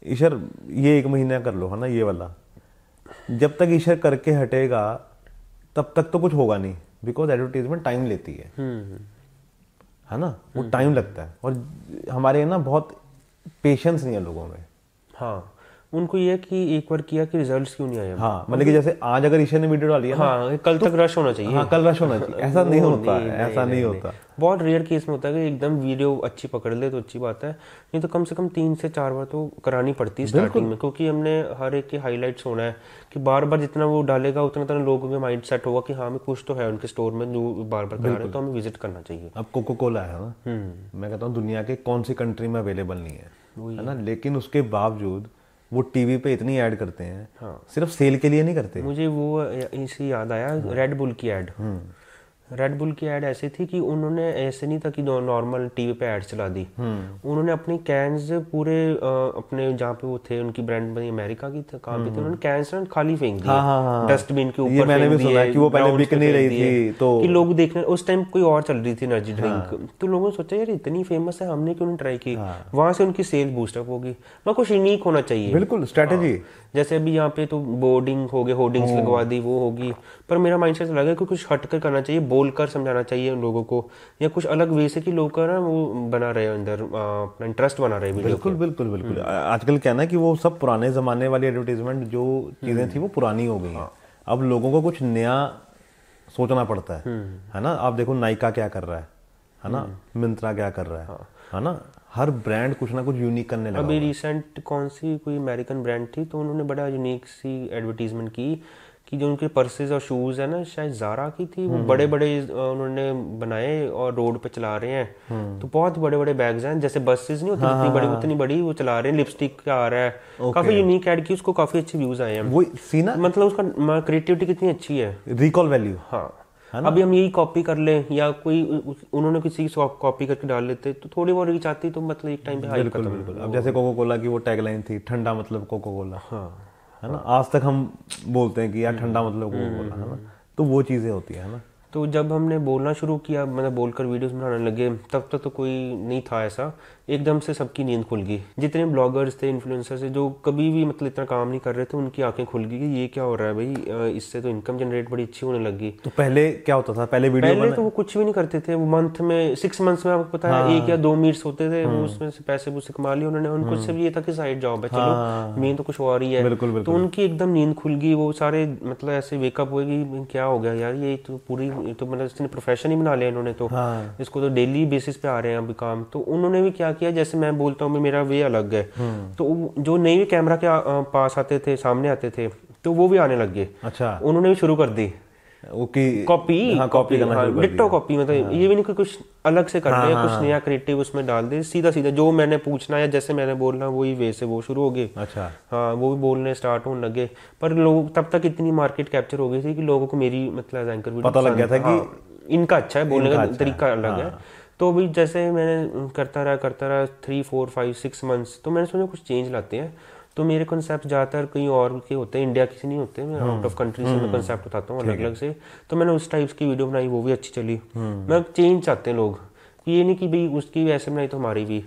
ईशर ये 1 महीना कर लो, है ना, ये वाला, जब तक ईशर करके हटेगा तब तक तो कुछ होगा नहीं, बिकॉज एडवर्टीजमेंट टाइम लेती है ना, वो टाइम लगता है, और हमारे ना बहुत पेशेंस नहीं है लोगों में। हाँ उनको ये है कि एक बार किया कि रिजल्ट्स क्यों नहीं आए। हाँ, मतलब कि जैसे आज अगर ईशा ने वीडियो डाली है ना, हाँ कल तक रश होना चाहिए। हाँ, कल रश होना चाहिए, ऐसा नहीं होता, ऐसा नहीं होता। बहुत रेयर केस में होता है कि एकदम वीडियो अच्छी पकड़ ले तो अच्छी बात है, नहीं तो कम से कम 3 से 4 बार तो करानी पड़ती है स्टार्टिंग में, क्योंकि हमने हर एक के हाईलाइट्स होना है कि बार बार जितना वो डालेगा उतना लोगों के माइंड सेट होगा कि हाँ हमें कुछ तो है उनके स्टोर में जो बार बार करा रहे हैं, तो हमें विजिट करना चाहिए। अब कोको कोला है ना, मैं कहता हूँ दुनिया के कौन सी कंट्री में अवेलेबल नहीं है ना, लेकिन उसके बावजूद वो टीवी पे इतनी ऐड करते हैं। हाँ। सिर्फ सेल के लिए नहीं करते। मुझे वो इसी याद आया, रेड बुल की ऐड। रेड बुल की ऐड ऐसी थी कि उन्होंने ऐसे नहीं था कि नॉर्मल टीवी पे ऐड चला दी, उन्होंने अपनी कैंस पूरे अपने जहाँ पे वो थे उनकी ब्रांड अमेरिका की कहाँ पे थे, उन्होंने कैंस खाली फेंक दी डस्टबिन के ऊपर। ये मैंने भी सुना कि वो पहले बिक नहीं रही थी तो कि लोग देखने, उस टाइम कोई और चल रही थी एनर्जी ड्रिंक, तो लोगों ने सोचा यार इतनी फेमस है हमने क्यों नहीं ट्राई की, वहां से उनकी सेल बूस्टअप होगी। कुछ यूनिक होना चाहिए, बिल्कुल स्ट्रेटेजी। जैसे अभी यहाँ पे तो बोर्डिंग हो गए, होर्डिंग्स लगवा दी, वो होगी, पर मेरा माइंडसेट लगा कि कुछ हटकर करना चाहिए, बोलकर समझाना चाहिए उन लोगों को, या कुछ अलग वे से कि लोग का ना वो बना रहे अंदर अपना इंटरेस्ट बना रहे वीडियो। बिल्कुल बिल्कुल बिल्कुल। आजकल क्या ना कि वो सब पुराने जमाने वाली एडवर्टाइजमेंट जो चीजें थी वो पुरानी हो गई हैं। अब लोगों को कुछ नया सोचना पड़ता है ना। आप देखो नायका क्या कर रहा है ना, मिंत्रा क्या कर रहा है ना, हर ब्रांड कुछ ना कुछ यूनिक करने लगा। अभी रिसेंट कौन सी कोई अमेरिकन ब्रांड थी तो उन्होंने बड़ा यूनिक सी एडवर्टीजमेंट की कि जो उनके पर्सेज और शूज है ना, शायद ज़ारा की थी, वो बड़े बड़े उन्होंने बनाए और रोड पे चला रहे हैं, तो बहुत बड़े बड़े बैग्स हैं, जैसे बसेस नहीं होती जितनी बड़ी उतनी बड़ी वो चला रहे हैं, लिपस्टिक का आ रहा है, काफी यूनिक ऐड की, उसको काफी अच्छे व्यूज आए हैं। वो सीना मतलब उसका क्रिएटिविटी कितनी अच्छी है, रिकॉल वैल्यू। हाँ, अभी हम यही कॉपी कर ले या कोई उन्होंने किसी कॉपी करके डाल लेते तो थोड़ी बहुत रीच आती, तो मतलब एक टाइम पे हाइप खत्म। बिल्कुल। अब जैसे कोको कोला की वो टैगलाइन थी, ठंडा मतलब कोको कोला, है ना, आज तक हम बोलते हैं कि यार ठंडा मतलब कोको कोला, है ना, तो वो चीजें होती है ना। तो जब हमने बोलना शुरू किया, मतलब बोलकर वीडियोस बनाने लगे, तब तक तो कोई नहीं था ऐसा, एकदम से सबकी नींद खुल गई। जितने ब्लॉगर्स थे, इन्फ्लुएंसर्स थे, जो कभी भी मतलब इतना काम नहीं कर रहे थे, उनकी आंखें खुल गई कि ये क्या हो रहा है भाई, इससे तो इनकम जनरेट बड़ी अच्छी होने लगी। तो पहले क्या होता था, पहले तो वो कुछ भी नहीं करते थे, वो मंथ में 6 मंथ्स में आपको पता है 1 या 2 मीट्स होते थे, वो उसमें से पैसे वूसे कमा लिए उन्होंने, उनको सिर्फ ये था कि साइड जॉब है, चलो मेन तो कुछ और ही है। तो उनकी एकदम नींद खुल गई, वो सारे मतलब ऐसे वेकअप हुए कि क्या हो गया यार, ये तो पूरी तो मतलब इसने प्रोफेशन ही बना लिया इन्होंने, तो इसको तो डेली बेसिस पे आ रहे हैं अभी काम। तो उन्होंने भी क्या किया, जैसे मैं बोलता हूँ मेरा वे अलग है, तो जो नई कैमरा के पास आते थे, सामने आते थे, तो वो भी आने लग गए। अच्छा, उन्होंने भी शुरू कर दी कॉपी करना, डिट्टो कॉपी, मतलब ये भी नहीं कि कुछ अलग से कर दे, कुछ नया क्रिएटिव उसमें डाल दे, सीधा सीधा जो मैंने पूछना या जैसे मैंने बोलना वही वे से वो शुरू हो गए। अच्छा, हाँ, वो भी बोलने स्टार्ट होने लगे, पर लोग तब तक इतनी मार्केट कैप्चर हो गई थी कि लोगों को मेरी मतलब एंकर वीडियो पता लग गया था कि इनका अच्छा है, बोलने का तरीका अलग है। तो अभी जैसे मैंने करता रहा 3, 4, 5, 6 मंथ्स, तो मैंने सोचा कुछ चेंज लाते हैं। तो मेरे कॉन्सेप्ट ज़्यादातर कहीं और के होते हैं, इंडिया के से नहीं होते, मैं आउट ऑफ कंट्री से मैं कॉन्सेप्ट बताता हूँ अलग अलग से। तो मैंने उस टाइप्स की वीडियो बनाई, वो भी अच्छी चली। मैं चेंज चाहते हैं लोग, ये नहीं कि भाई उसकी भी ऐसे बनाई तो हमारी भी,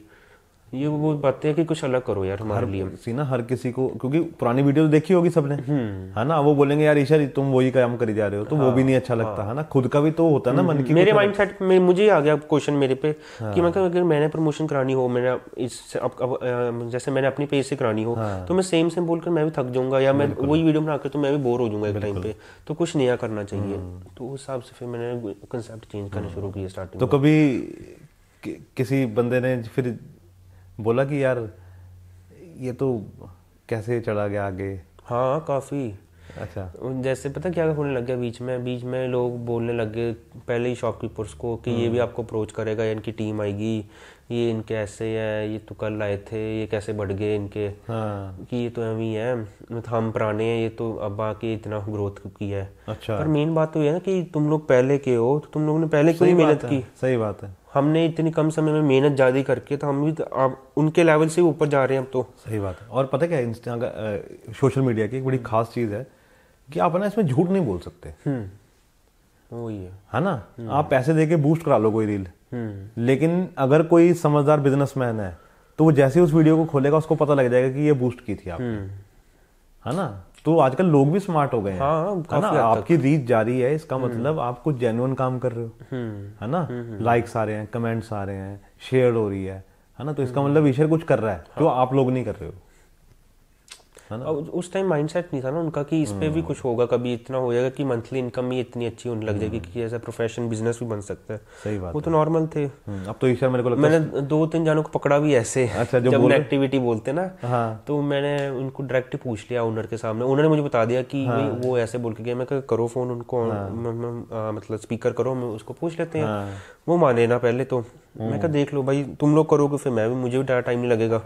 ये वो बातें हैं कि कुछ अलग करो यार हमारे लिए। सीना हर किसी को, क्योंकि पुरानी वीडियो देखी होगी सबने, है ना, वो बोलेंगे यार ईशा तुम वही काम करी जा रहे हो, तो वो भी नहीं अच्छा लगता, है ना, खुद का भी तो होता है ना मन की। मेरे माइंडसेट में मुझे आ गया क्वेश्चन मेरे पे कि मतलब अगर मैंने प्रमोशन करानी हो, मेरा इससे जैसे मैंने अपनी पेज से करानी हो, तो मैं सेम बोलकर मैं भी थक जाऊंगा, या मैं वही वीडियो बनाकर तो मैं भी बोर हो जाऊंगा एक टाइम पे, तो कुछ नया करना चाहिए। तो उस हिसाब से फिर मैंने कंसेप्ट चेंज करना शुरू किया स्टार्टिंग। तो कभी किसी बंदे ने फिर बोला कि यार ये तो कैसे चला गया आगे? हाँ, काफ़ी। अच्छा, जैसे पता क्या होने लग गया, बीच में लोग बोलने लग गए पहले ही शॉपकीपर्स को कि ये भी आपको अप्रोच करेगा, इनकी टीम आएगी, ये इनके ऐसे है, ये तो कल आए थे, ये कैसे बढ़ गए इनके, कि ये तो हम ही है, हम पुराने हैं, ये तो अब आके इतना ग्रोथ की है। अच्छा, पर मेन बात तो ये है ना कि तुम लोग पहले के हो, तो तुम लोगों ने पहले क्यों मेहनत की? सही बात है। हमने इतनी कम समय में मेहनत ज़्यादा करके, तो हम भी तो उनके लेवल से ऊपर जा रहे हैं अब तो। सही बात है। और पता क्या है, सोशल मीडिया की एक बड़ी खास चीज़ है कि आप ना इसमें झूठ नहीं बोल सकते। वही है ना, आप पैसे देके बूस्ट करा लो कोई रील, लेकिन अगर कोई समझदार बिजनेसमैन है तो वो जैसे उस वीडियो को खोलेगा उसको पता लग जाएगा कि ये बूस्ट की थी आपने, है ना। तो आजकल लोग भी स्मार्ट हो गए हैं, है ना, आपकी रीच जारी है, इसका मतलब आप कुछ जेन्युइन काम कर रहे हो, है ना, लाइक्स आ रहे हैं, कमेंट्स आ रहे हैं, शेयर हो रही है ना, तो इसका मतलब ईश्वर कुछ कर रहा है जो आप लोग नहीं कर रहे हो। अब उस टाइम माइंडसेट नहीं था ना उनका कि इस पे भी कुछ होगा, कभी इतना हो जाएगा कि मंथली इनकम ही इतनी अच्छी होने लग जाएगी कि ऐसा प्रोफेशन बिजनेस भी बन सकता है। सही बात वो तो नॉर्मल थे। अब तो ईश्वर मेरे को लगता है मैंने 2-3 जानों को पकड़ा भी ऐसे। अच्छा, जब नेगेटिविटी बोलते ना, तो मैंने उनको डायरेक्ट पूछ लिया ओनर के सामने, उन्होंने मुझे बता दिया कि भाई वो ऐसे बोल के गया। मैं कहा करो फोन उनको, मतलब स्पीकर करो, मैं उसको पूछ लेते हैं। वो माने ना पहले तो। मैं कहा देख लो भाई, तुम लोग करोगे फिर मैं भी, मुझे भी टाइम नहीं लगेगा।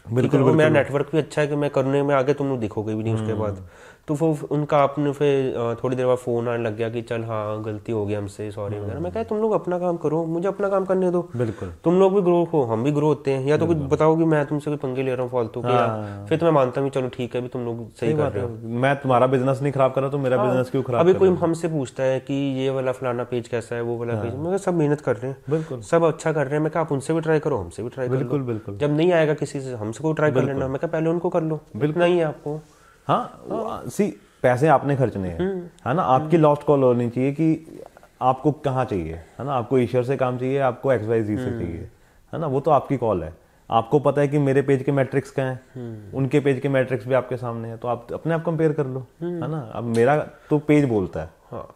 बिल्कुल, मेरा नेटवर्क भी अच्छा है कि मैं करने में आगे तुम लोग दिखोगे भी नहीं उसके बाद। तो वो उनका आपने फिर थोड़ी देर बाद फोन आने लग गया कि चल हाँ गलती हो गई हमसे, सॉरी वगैरह। मैं कहा तुम लोग अपना काम करो, मुझे अपना काम करने दो। बिल्कुल, तुम लोग भी ग्रो हो, हम भी ग्रो होते हैं। या तो कुछ बताओ कि मैं तुमसे कोई पंगे ले रहा हूँ फालतू के, फिर तो मैं मानता हूँ चलो ठीक है भी तुम लोग सही कर रहे हो, मैं तुम्हारा बिजनेस नहीं खराब कर रहा, तो मेरा बिजनेस क्यों खराब। अभी कोई हमसे पूछता है कि ये वाला फलाना पेज कैसा है, वो वाला पेज, मैं सब मेहनत कर रहे हैं, बिल्कुल सब अच्छा कर रहे हैं। मैं कहा आप उनसे भी ट्राई करो, हमसे भी ट्राई करो। बिल्कुल बिल्कुल, जब नहीं आएगा किसी से हमसे को ट्राई कर लेना। मैं कहा पहले उनको कर लो, बिल्कुल नहीं है आपको। हाँ सी पैसे आपने खर्चने हैं, है ना। आपकी लॉस्ट कॉल होनी चाहिए कि आपको कहाँ चाहिए, है ना। आपको ईश्वर से काम चाहिए, आपको XYZ से चाहिए, है ना। वो तो आपकी कॉल है। आपको पता है कि मेरे पेज के मैट्रिक्स क्या हैं, उनके पेज के मैट्रिक्स भी आपके सामने है, तो आप अपने आप कंपेयर कर लो, है ना। अब मेरा तो पेज बोलता है। हाँ,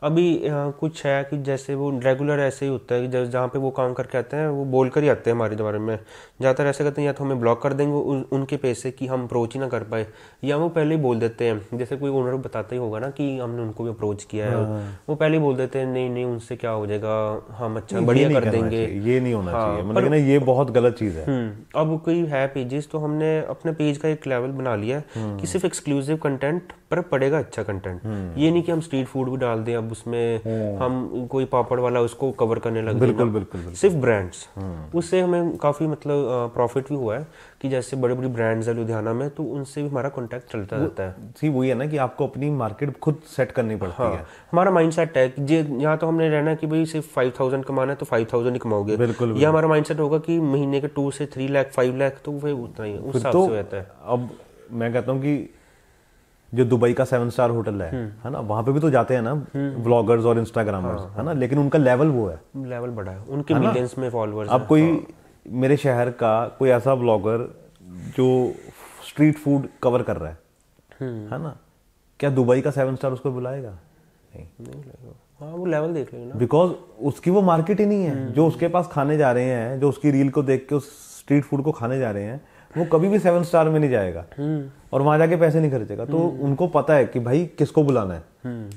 अभी कुछ है कि जैसे वो रेगुलर ऐसे ही होता है कि जहाँ पे वो काम करके आते हैं वो बोल कर ही आते हैं हमारे बारे में। ज़्यादातर ऐसे करते हैं या तो हमें ब्लॉक कर देंगे उनके पेज से कि हम अप्रोच ही ना कर पाए, या वो पहले ही बोल देते हैं। जैसे कोई ओनर बताता ही होगा ना कि हमने उनको भी अप्रोच किया है, वो पहले ही बोल देते हैं नहीं नहीं उनसे क्या हो जाएगा, हम अच्छा बढ़िया कर देंगे। ये नहीं होना चाहिए, मतलब ना ये बहुत गलत चीज़ है। अब कोई है पेजेस तो हमने अपने पेज का एक लेवल बना लिया है कि सिर्फ एक्सक्लूसिव कंटेंट पर पड़ेगा अच्छा कंटेंट। ये नहीं कि हम स्ट्रीट फूड भी डाल दें, अब उसमें हम कोई पापड़ वाला उसको कवर करने लग बिल्कुल, बिल्कुल, बिल्कुल। सिर्फ ब्रांड्स। उससे हमें काफी मतलब प्रॉफिट भी हुआ है कि जैसे बड़े बड़ी ब्रांड्स है लुधियाना में, तो उनसे भी हमारा कांटेक्ट चलता रहता है। सी वही है ना कि आपको अपनी मार्केट खुद सेट करनी पड़ती है। हमारा माइंडसेट है कि यहाँ तो हमने रहना है कि भाई सिर्फ 5,000 कमाना है तो 5,000 ही कमाओगे। बिल्कुल, या हमारा माइंडसेट होगा कि महीने के 2 से 3 लाख 5 लाख, तो फिर उतना ही उस हिसाब से रहता है। अब मैं कहता हूँ कि जो दुबई का 7 स्टार होटल है ना, वहां पे भी तो जाते हैं ना व्लॉगर्स और इंस्टाग्रामर्स, है ना, लेकिन उनका लेवल वो है, लेवल बड़ा है, उनके मिलियंस में फॉलोअर्स। अब कोई मेरे शहर का कोई ऐसा व्लॉगर जो स्ट्रीट फूड कवर कर रहा है ना, क्या दुबई का 7 स्टार उसको बुलाएगा? नहीं। हाँ, वो लेवल देख लेगा ना, बिकॉज उसकी वो मार्केट ही नहीं है। जो उसके पास खाने जा रहे हैं, जो उसकी रील को देख के उस स्ट्रीट फूड को खाने जा रहे हैं, वो कभी भी 7 स्टार में नहीं जाएगा और वहां जाके पैसे नहीं खर्चेगा। तो उनको पता है कि भाई किसको बुलाना है।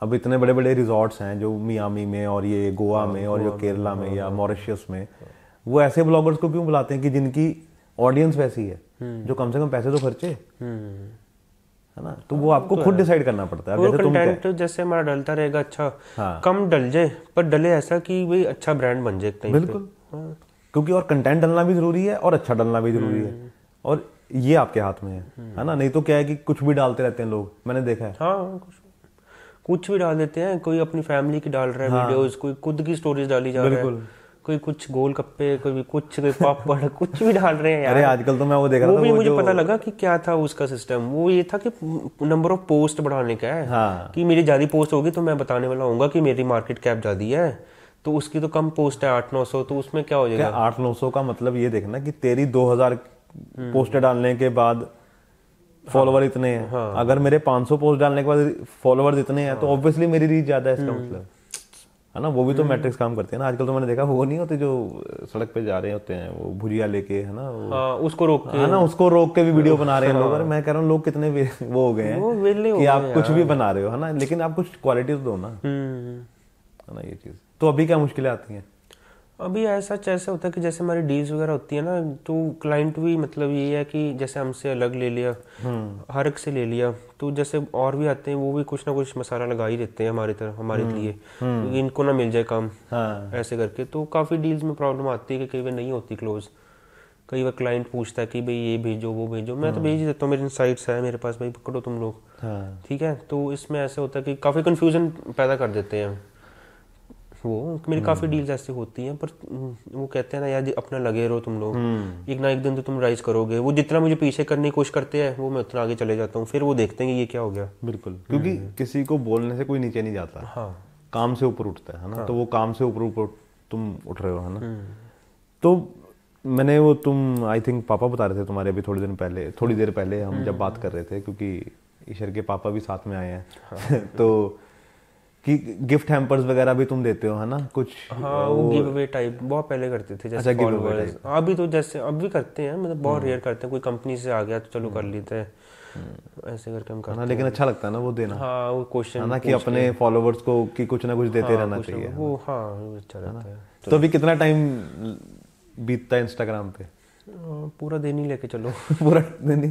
अब इतने बड़े बड़े रिजॉर्ट्स हैं जो मियामी में और ये गोवा में और ये केरला में या मॉरिशस में, वो ऐसे ब्लॉगर्स को क्यों बुलाते हैं कि जिनकी ऑडियंस वैसी है, जो कम से कम पैसे तो खर्चे, है ना। तो वो आपको खुद डिसाइड करना पड़ता है। जैसे कंटेंट जैसे हमारा डलता रहेगा अच्छा, कम डल जाए पर डले ऐसा कि भाई अच्छा ब्रांड बन जाए। बिल्कुल, क्योंकि और कंटेंट डलना भी जरूरी है और अच्छा डलना भी जरूरी है, और ये आपके हाथ में है ना। नहीं तो क्या है कि कुछ भी डालते रहते हैं लोग, मैंने देखा है। हाँ, कुछ भी डाल देते हैं। कोई अपनी फैमिली की डाल रहा है वीडियोस, कोई खुद की स्टोरीज डाली जा रहा है, कोई कुछ गोलगप्पे, कोई पापड़ कुछ भी डाल रहे हैं यार। अरे आजकल तो मैं वो देख रहा था, वो भी मुझे पता लगा कि क्या था उसका सिस्टम। वो ये था कि नंबर ऑफ पोस्ट बढ़ाने का है। कि मेरी ज्यादा पोस्ट होगी तो मैं बताने वाला हूँ कि मेरी मार्केट कैप ज्यादा है, तो उसकी तो कम पोस्ट है 800-900, तो उसमें क्या हो जाएगा। 800-900 का मतलब ये देखना कि तेरी 2000 पोस्ट डालने के बाद फॉलोवर इतने हैं। अगर मेरे 500 पोस्ट डालने के बाद फॉलोवर इतने हैं, तो ऑब्वियसली मेरी रीच ज्यादा है, इसका मतलब, है ना। वो भी तो मैट्रिक्स काम करते हैं ना। आजकल तो मैंने देखा वो नहीं होते जो सड़क पे जा रहे होते हैं, वो भुजिया लेके, है ना, उसको रोक के, है ना, उसको रोक के भी वीडियो बना रहे हैं लोग। अरे मैं कह रहा हूँ लोग कितने वो हो गए हैं कि आप कुछ भी बना रहे हो, है ना, लेकिन आप कुछ क्वालिटी तो दो ना, है ना, ये चीज। तो अभी क्या मुश्किलें आती हैं? अभी ऐसा होता है कि जैसे हमारी डील्स वगैरह होती है ना, तो क्लाइंट भी मतलब ये है कि जैसे हमसे अलग ले लिया, हर एक से ले लिया, तो जैसे और भी आते हैं वो भी कुछ ना कुछ मसाला लगा ही देते हैं हमारे लिए, क्योंकि इनको ना मिल जाए काम, ऐसे करके। तो काफ़ी डील्स में प्रॉब्लम आती है कि कई बार नहीं होती क्लोज। कई बार क्लाइंट पूछता है कि भाई ये भेजो वो भेजो, मैं तो भेज ही देता हूँ, मेरे साइट्स है मेरे पास, भाई पकड़ो तुम लोग, ठीक है। तो इसमें ऐसे होता है कि काफ़ी कन्फ्यूजन पैदा कर देते हैं वो। मेरी काफ़ी डील्स ऐसी होती हैं, पर वो कहते हैं ना यार अपना लगे रहो तुम लोग, एक ना एक दिन तो तुम राइज करोगे। वो जितना मुझे पीछे करने की कोशिश करते हैं, वो मैं उतना आगे चले जाता हूँ, फिर वो देखते हैं कि ये क्या हो गया। बिल्कुल, क्योंकि किसी को बोलने से कोई नीचे नहीं जाता, काम से ऊपर उठता है ना। तो वो काम से ऊपर तुम उठ रहे हो, है ना। तो मैंने वो तुम आई थिंक पापा बता रहे थे तुम्हारे अभी थोड़ी देर पहले हम जब बात कर रहे थे, क्योंकि ईशर के पापा भी साथ में आए हैं तो कि गिफ्ट हैम्पर्स वगैरह भी तुम देते हो है ना कुछ? हाँ, वो गिव अवे टाइप बहुत पहले करते थे, जैसे फॉलोअर्स। अभी तो जैसे अब भी करते हैं, मतलब बहुत रेयर करते हैं, कोई कंपनी से आ गया तो चलो कर लेते हैं, ऐसे करके हम करते हैं। लेकिन अच्छा लगता है ना वो देना। हाँ, वो क्वेश्चन है ना कि अपने फॉलोअर्स को कि कुछ ना कुछ देते रहना चाहिए वो। हाँ, वो अच्छा रहता है। तो अभी कितना टाइम बीतता है इंस्टाग्राम पे? पूरा दिन ही लेके चलो। पूरा दिन ही?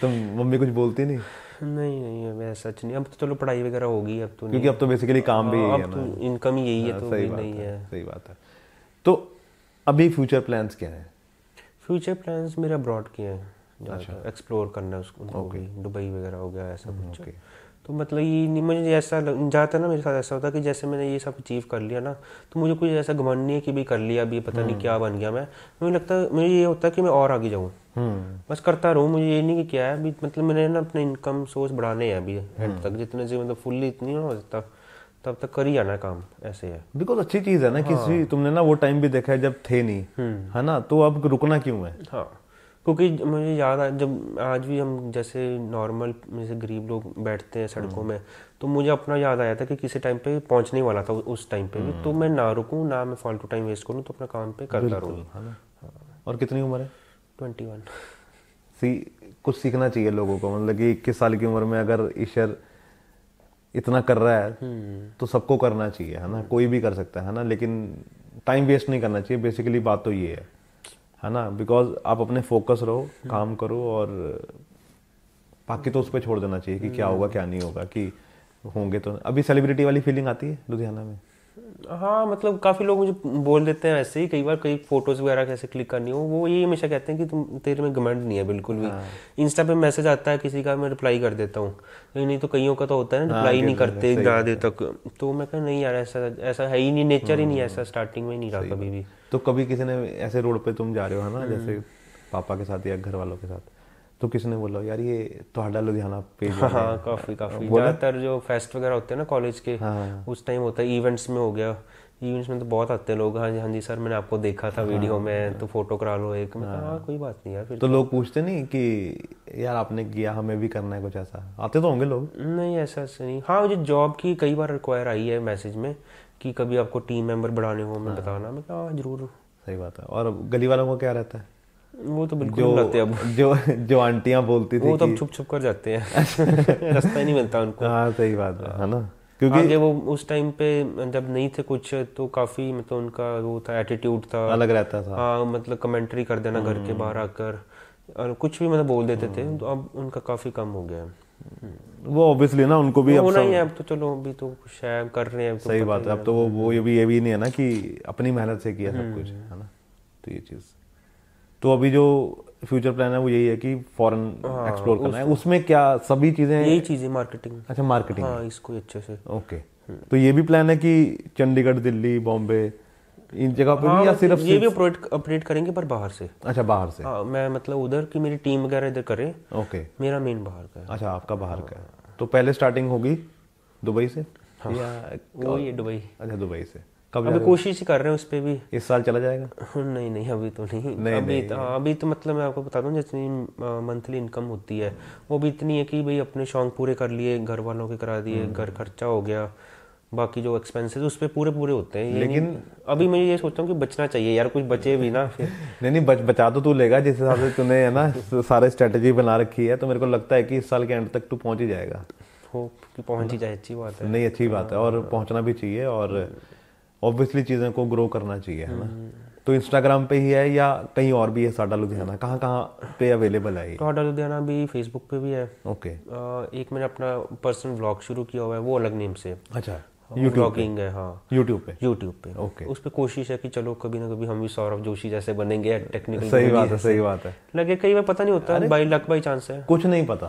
तुम मम्मी कुछ बोलती नहीं? नहीं वैसा सच नहीं, अब तो चलो पढ़ाई वगैरह होगी, अब तो क्योंकि अब तो बेसिकली काम भी यही है ना, इनकम ही यही है, तो सही नहीं है। सही बात है। तो अभी फ्यूचर प्लान्स क्या है? फ्यूचर प्लान्स मेरे अब्रॉड के हैं, एक्सप्लोर करना है उसको, दुबई वगैरह हो गया ऐसा कुछ। तो मतलब ये नहीं, मुझे ऐसा जाता है ना, मेरे साथ ऐसा होता है कि जैसे मैंने ये सब अचीव कर लिया ना, तो मुझे कुछ ऐसा घमंड नहीं है कि भी कर लिया, अभी पता नहीं क्या बन गया मैं। मुझे लगता है, मुझे ये होता है कि मैं और आगे जाऊँ, बस करता रहूँ। मुझे ये नहीं कि क्या है अभी, मतलब मैंने ना अपने इनकम सोर्स बढ़ाने हैं अभी एंड तक, जितने से मतलब फुल्ली इतनी ना हो सकता तब तक कर ही आना काम, ऐसे है। बिकॉज अच्छी चीज़ है ना, किसी तुमने ना वो टाइम भी देखा है जब थे नहीं, है ना, तो अब रुकना क्यों है? हाँ, क्योंकि मुझे याद है जब आज भी हम जैसे नॉर्मल जैसे गरीब लोग बैठते हैं सड़कों में, तो मुझे अपना याद आया था कि किसी टाइम पे पहुंचने वाला था उस टाइम पे भी, तो मैं ना रुकूं ना मैं फालतू टाइम वेस्ट करूं, तो अपना काम पे करता रहूं। और कितनी उम्र है? 21। कुछ सीखना चाहिए लोगों को, मतलब कि 21 साल की उम्र में अगर ईशर इतना कर रहा है तो सबको करना चाहिए, है ना, कोई भी कर सकता है ना, लेकिन टाइम वेस्ट नहीं करना चाहिए। बेसिकली बात तो ये है ना, बिकॉज आप अपने फोकस रहो, काम करो, और बाकी तो उस पर छोड़ देना चाहिए कि क्या होगा क्या नहीं होगा, कि होंगे तो। अभी सेलिब्रिटी वाली फीलिंग आती है लुधियाना में? हाँ, मतलब काफ़ी लोग मुझे बोल देते हैं ऐसे ही, कई बार कई फोटोज़ वगैरह कैसे क्लिक करनी हो, वो ये हमेशा कहते हैं कि तुम तेरे में घमंड नहीं है बिल्कुल भी। इंस्टा पे मैसेज आता है किसी का, मैं रिप्लाई कर देता हूँ, नहीं तो कईयों का तो होता है ना, रिप्लाई नहीं करते ज़्यादा देर तक, तो मैं कहा नहीं यार, ऐसा है ही नहीं, नेचर ही नहीं ऐसा, स्टार्टिंग में ही नहीं रहा कभी भी। तो कभी किसी ने ऐसे रोड पे तुम जा रहे हो है ना, जैसे पापा के साथ या घर वालों के साथ, तो किसी ने बोला यार ये तो लुधियाना पेज? हाँ, काफ़ी ज़्यादातर जो फेस्ट वगैरह होते हैं ना कॉलेज के, उस टाइम होता है, इवेंट्स में हो गया, इवेंट्स में तो बहुत आते हैं लोग, हाँ जी सर मैंने आपको देखा था वीडियो में, तो फोटो करा लो एक। हाँ, कोई बात नहीं यार। फिर तो लोग पूछते नहीं कि यार आपने किया, हमें भी करना है कुछ ऐसा? आते तो होंगे लोग? नहीं, ऐसा नहीं। हाँ, मुझे जॉब की कई बार रिक्वायर आई है मैसेज में कि कभी आपको टीम मेंबर बढ़ाने हो, मैं बताना, मैं कहा जरूर। सही बात है। और गली वालों को क्या रहता है? वो तो बिल्कुल नहीं रहते अब। जो आंटियां बोलती थी वो तो छुप कर जाते हैं। रास्ता ही नहीं मिलता उनको। हाँ, सही बात है ना, क्योंकि आगे वो उस टाइम पे जब नहीं थे कुछ, तो काफी मतलब उनका वो था, एटीट्यूड था, अलग रहता था। हाँ, मतलब कमेंट्री कर देना घर के बाहर आकर, और कुछ भी मतलब बोल देते थे, तो अब उनका काफी कम हो गया। वो ऑब्वियसली ना, उनको भी होना ही है अब तो, चलो अभी तो कुछ है कर रहे हैं, सही बात है। अब तो वो ये भी नहीं है ना कि अपनी मेहनत से किया सब कुछ, है ना, तो ये चीज। तो अभी जो फ्यूचर प्लान है वो यही है कि फॉरेन एक्सप्लोर करना है। उसमें क्या सभी चीजें? यही चीजें, मार्केटिंग। अच्छा, मार्केटिंग। हाँ, इसको अच्छे से। ओके। तो ये भी प्लान है कि चंडीगढ़, दिल्ली, बॉम्बे, इन जगह पे भी, या सिर्फ ये भी ऑपरेट करेंगे पर बाहर से? अच्छा, बाहर से। हाँ, मैं मतलब उधर की मेरी टीम वगैरह इधर करे। ओके। मेरा मेन बाहर का है। अच्छा, आपका बाहर का है। तो पहले स्टार्टिंग होगी दुबई से? हाँ, या वही दुबई। अच्छा, दुबई से। कब? अभी कोशिश ही कर रहे हैं उस पे भी। इस साल चला जाएगा? नहीं, अभी तो नहीं। अभी तो मतलब मैं आपको बता दूं, जितनी मंथली इनकम होती है वो भी इतनी है कि भाई अपने शौक पूरे कर लिए, घर वालों के करा दिए, घर खर्चा हो गया, बाकी जो एक्सपेंसेस उस पे पूरे होते हैं। लेकिन अभी मैं ये सोचता हूँ कि बचना चाहिए यार, कुछ बचे भी ना फिर। नहीं, बचा तो तू लेगा, जिस हिसाब से तूने है ना सारे स्ट्रेटेजी बना रखी है, तो मेरे को लगता है कि इस साल के एंड तक तू पहुंच ही जाएगा। होप कि पहुंच ही जाए, अच्छी बात है। नहीं, अच्छी बात है, और पहुंचना भी चाहिए, और ऑब्वियसली चीज़ें को ग्रो करना चाहिए, है ना। तो इंस्टाग्राम पे ही है या कहीं और भी है साडा लुधियाना? कहाँ पे अवेलेबल है? साडा लुधियाना भी फेसबुक पे भी है। ओके। एक मैंने अपना पर्सनल व्लॉग शुरू किया हुआ है, वो अलग नेम से। अच्छा, व्लॉगिंग है। हाँ, यूट्यूब पे। ओके। उस पे कोशिश है कि चलो कभी ना कभी हम भी सौरभ जोशी जैसे बनेंगे, टेक्निकल। सही बात है। लगे कई बार पता नहीं होता, बाई लक बाई चांस है, कुछ नहीं पता।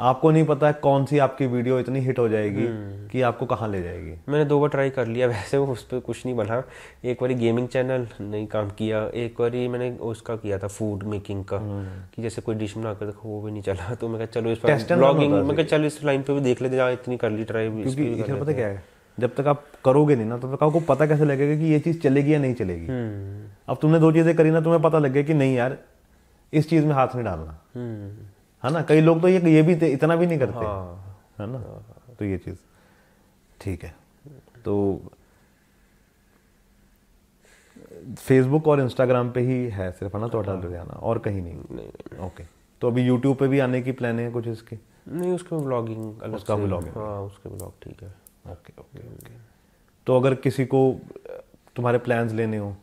आपको नहीं पता कौन सी आपकी वीडियो इतनी हिट हो जाएगी कि आपको कहाँ ले जाएगी। मैंने 2 बार ट्राई कर लिया वैसे, वो उस पर कुछ नहीं बना। एक बार गेमिंग चैनल नहीं काम किया, एक बार मैंने उसका किया था फूड मेकिंग का, कि जैसे कोई डिश बना कर देखो, वो भी नहीं चला। तो मैं चलो इस पर ब्लॉगिंग, मैं चलो इस लाइन पे भी देख लेते, जहाँ इतनी कर ली ट्राई। क्योंकि पता क्या है, जब तक आप करोगे नहीं ना तब तक आपको पता कैसे लगेगा कि ये चीज़ चलेगी या नहीं चलेगी। अब तुमने 2 चीज़ें करी ना, तुम्हें पता लग गया कि नहीं यार इस चीज़ में हाथ नहीं डालना, है ना। कई लोग तो ये भी इतना भी नहीं करते, है ना। तो ये चीज़ ठीक है। तो फेसबुक और इंस्टाग्राम पे ही है सिर्फ, है ना, तो लुधियाना, और कहीं नहीं। ओके, तो अभी यूट्यूब पे भी आने की प्लान है कुछ इसके? नहीं, उसके व्लॉगिंग अलग, उसका व्लॉगिंग, हाँ उसके व्लॉग ठीक है। Okay okay okay. तो अगर किसी को तुम्हारे प्लान्स लेने हो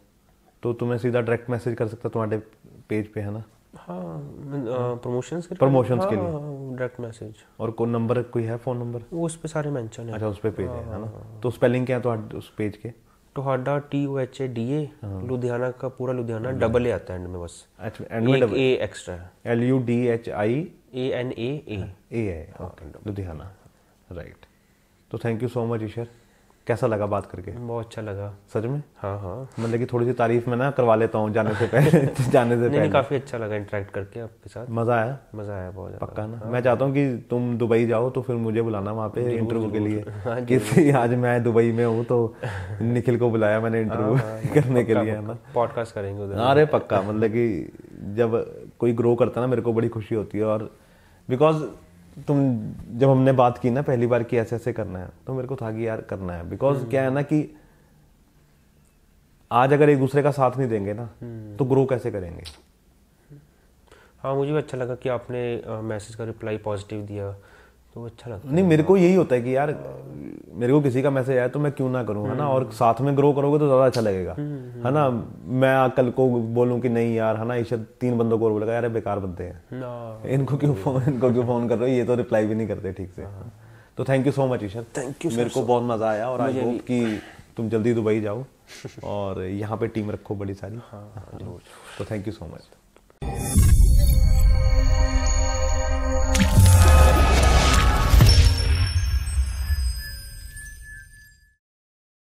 तो तुम्हें सीधा डायरेक्ट मैसेज कर सकता तुम्हारे पेज पे, है ना। हाँ, प्रमोशंस के लिए डायरेक्ट मैसेज। और कोई नंबर कोई है, फ़ोन नंबर? वो उस पे सारे मेंशन है। अच्छा, उस पे पेज है ना। तो स्पेलिंग क्या है तो उस पेज के? टोहाडा TOHADA, लुधियाना का पूरा लुधियाना, डबल ए आता है एंड में बस। अच्छा, एंड में डबल ए एक्स्ट्रा है। LUDHIANA है, ओके, लुधियाना, राइट। तो thank you so much Ishar, कैसा लगा बात करके? बहुत अच्छा लगा सच में। हाँ, मतलब कि थोड़ी सी तारीफ मैं ना करवा लेता हूँ जाने से पहले। नहीं, काफ़ी अच्छा लगा इंटरेक्ट करके आपके साथ। मज़ा आया बहुत ज़्यादा। पक्का ना। मैं चाहता हूँ कि तुम दुबई जाओ तो फिर मुझे बुलाना वहाँ पे इंटरव्यू के लिए। किसी आज मैं दुबई में हूँ तो निखिल को बुलाया मैंने इंटरव्यू करने के लिए, है ना। पॉडकास्ट करेंगे उधर। अरे पक्का, मतलब कि जब कोई ग्रो करता है ना मेरे को बड़ी खुशी होती है। और बिकॉज जब हमने बात की ना पहली बार कि ऐसे ऐसे करना है, तो मेरे को था कि यार करना है। बिकॉज क्या है ना कि आज अगर एक दूसरे का साथ नहीं देंगे ना तो ग्रो कैसे करेंगे। हाँ, मुझे भी अच्छा लगा कि आपने मैसेज का रिप्लाई पॉजिटिव दिया, तो अच्छा लगा। नहीं, मेरे को यही होता है कि यार मेरे को किसी का मैसेज आया तो मैं क्यों ना करूँ, है ना। और साथ में ग्रो करोगे तो ज़्यादा अच्छा लगेगा, है ना। मैं कल को बोलूँ कि नहीं यार, है ना, ईशर 3 बंदों को बोलेगा यार बेकार बंदे हैं, इनको क्यों फ़ोन कर रहे हो, ये तो रिप्लाई भी नहीं करते ठीक से। तो thank you so much Ishar, thank you. मेरे को बहुत मज़ा आया और आई होप कि तुम जल्दी दुबई जाओ और यहाँ पे टीम रखो बड़ी सारी। हाँ, जरूर। तो थैंक यू सो मच।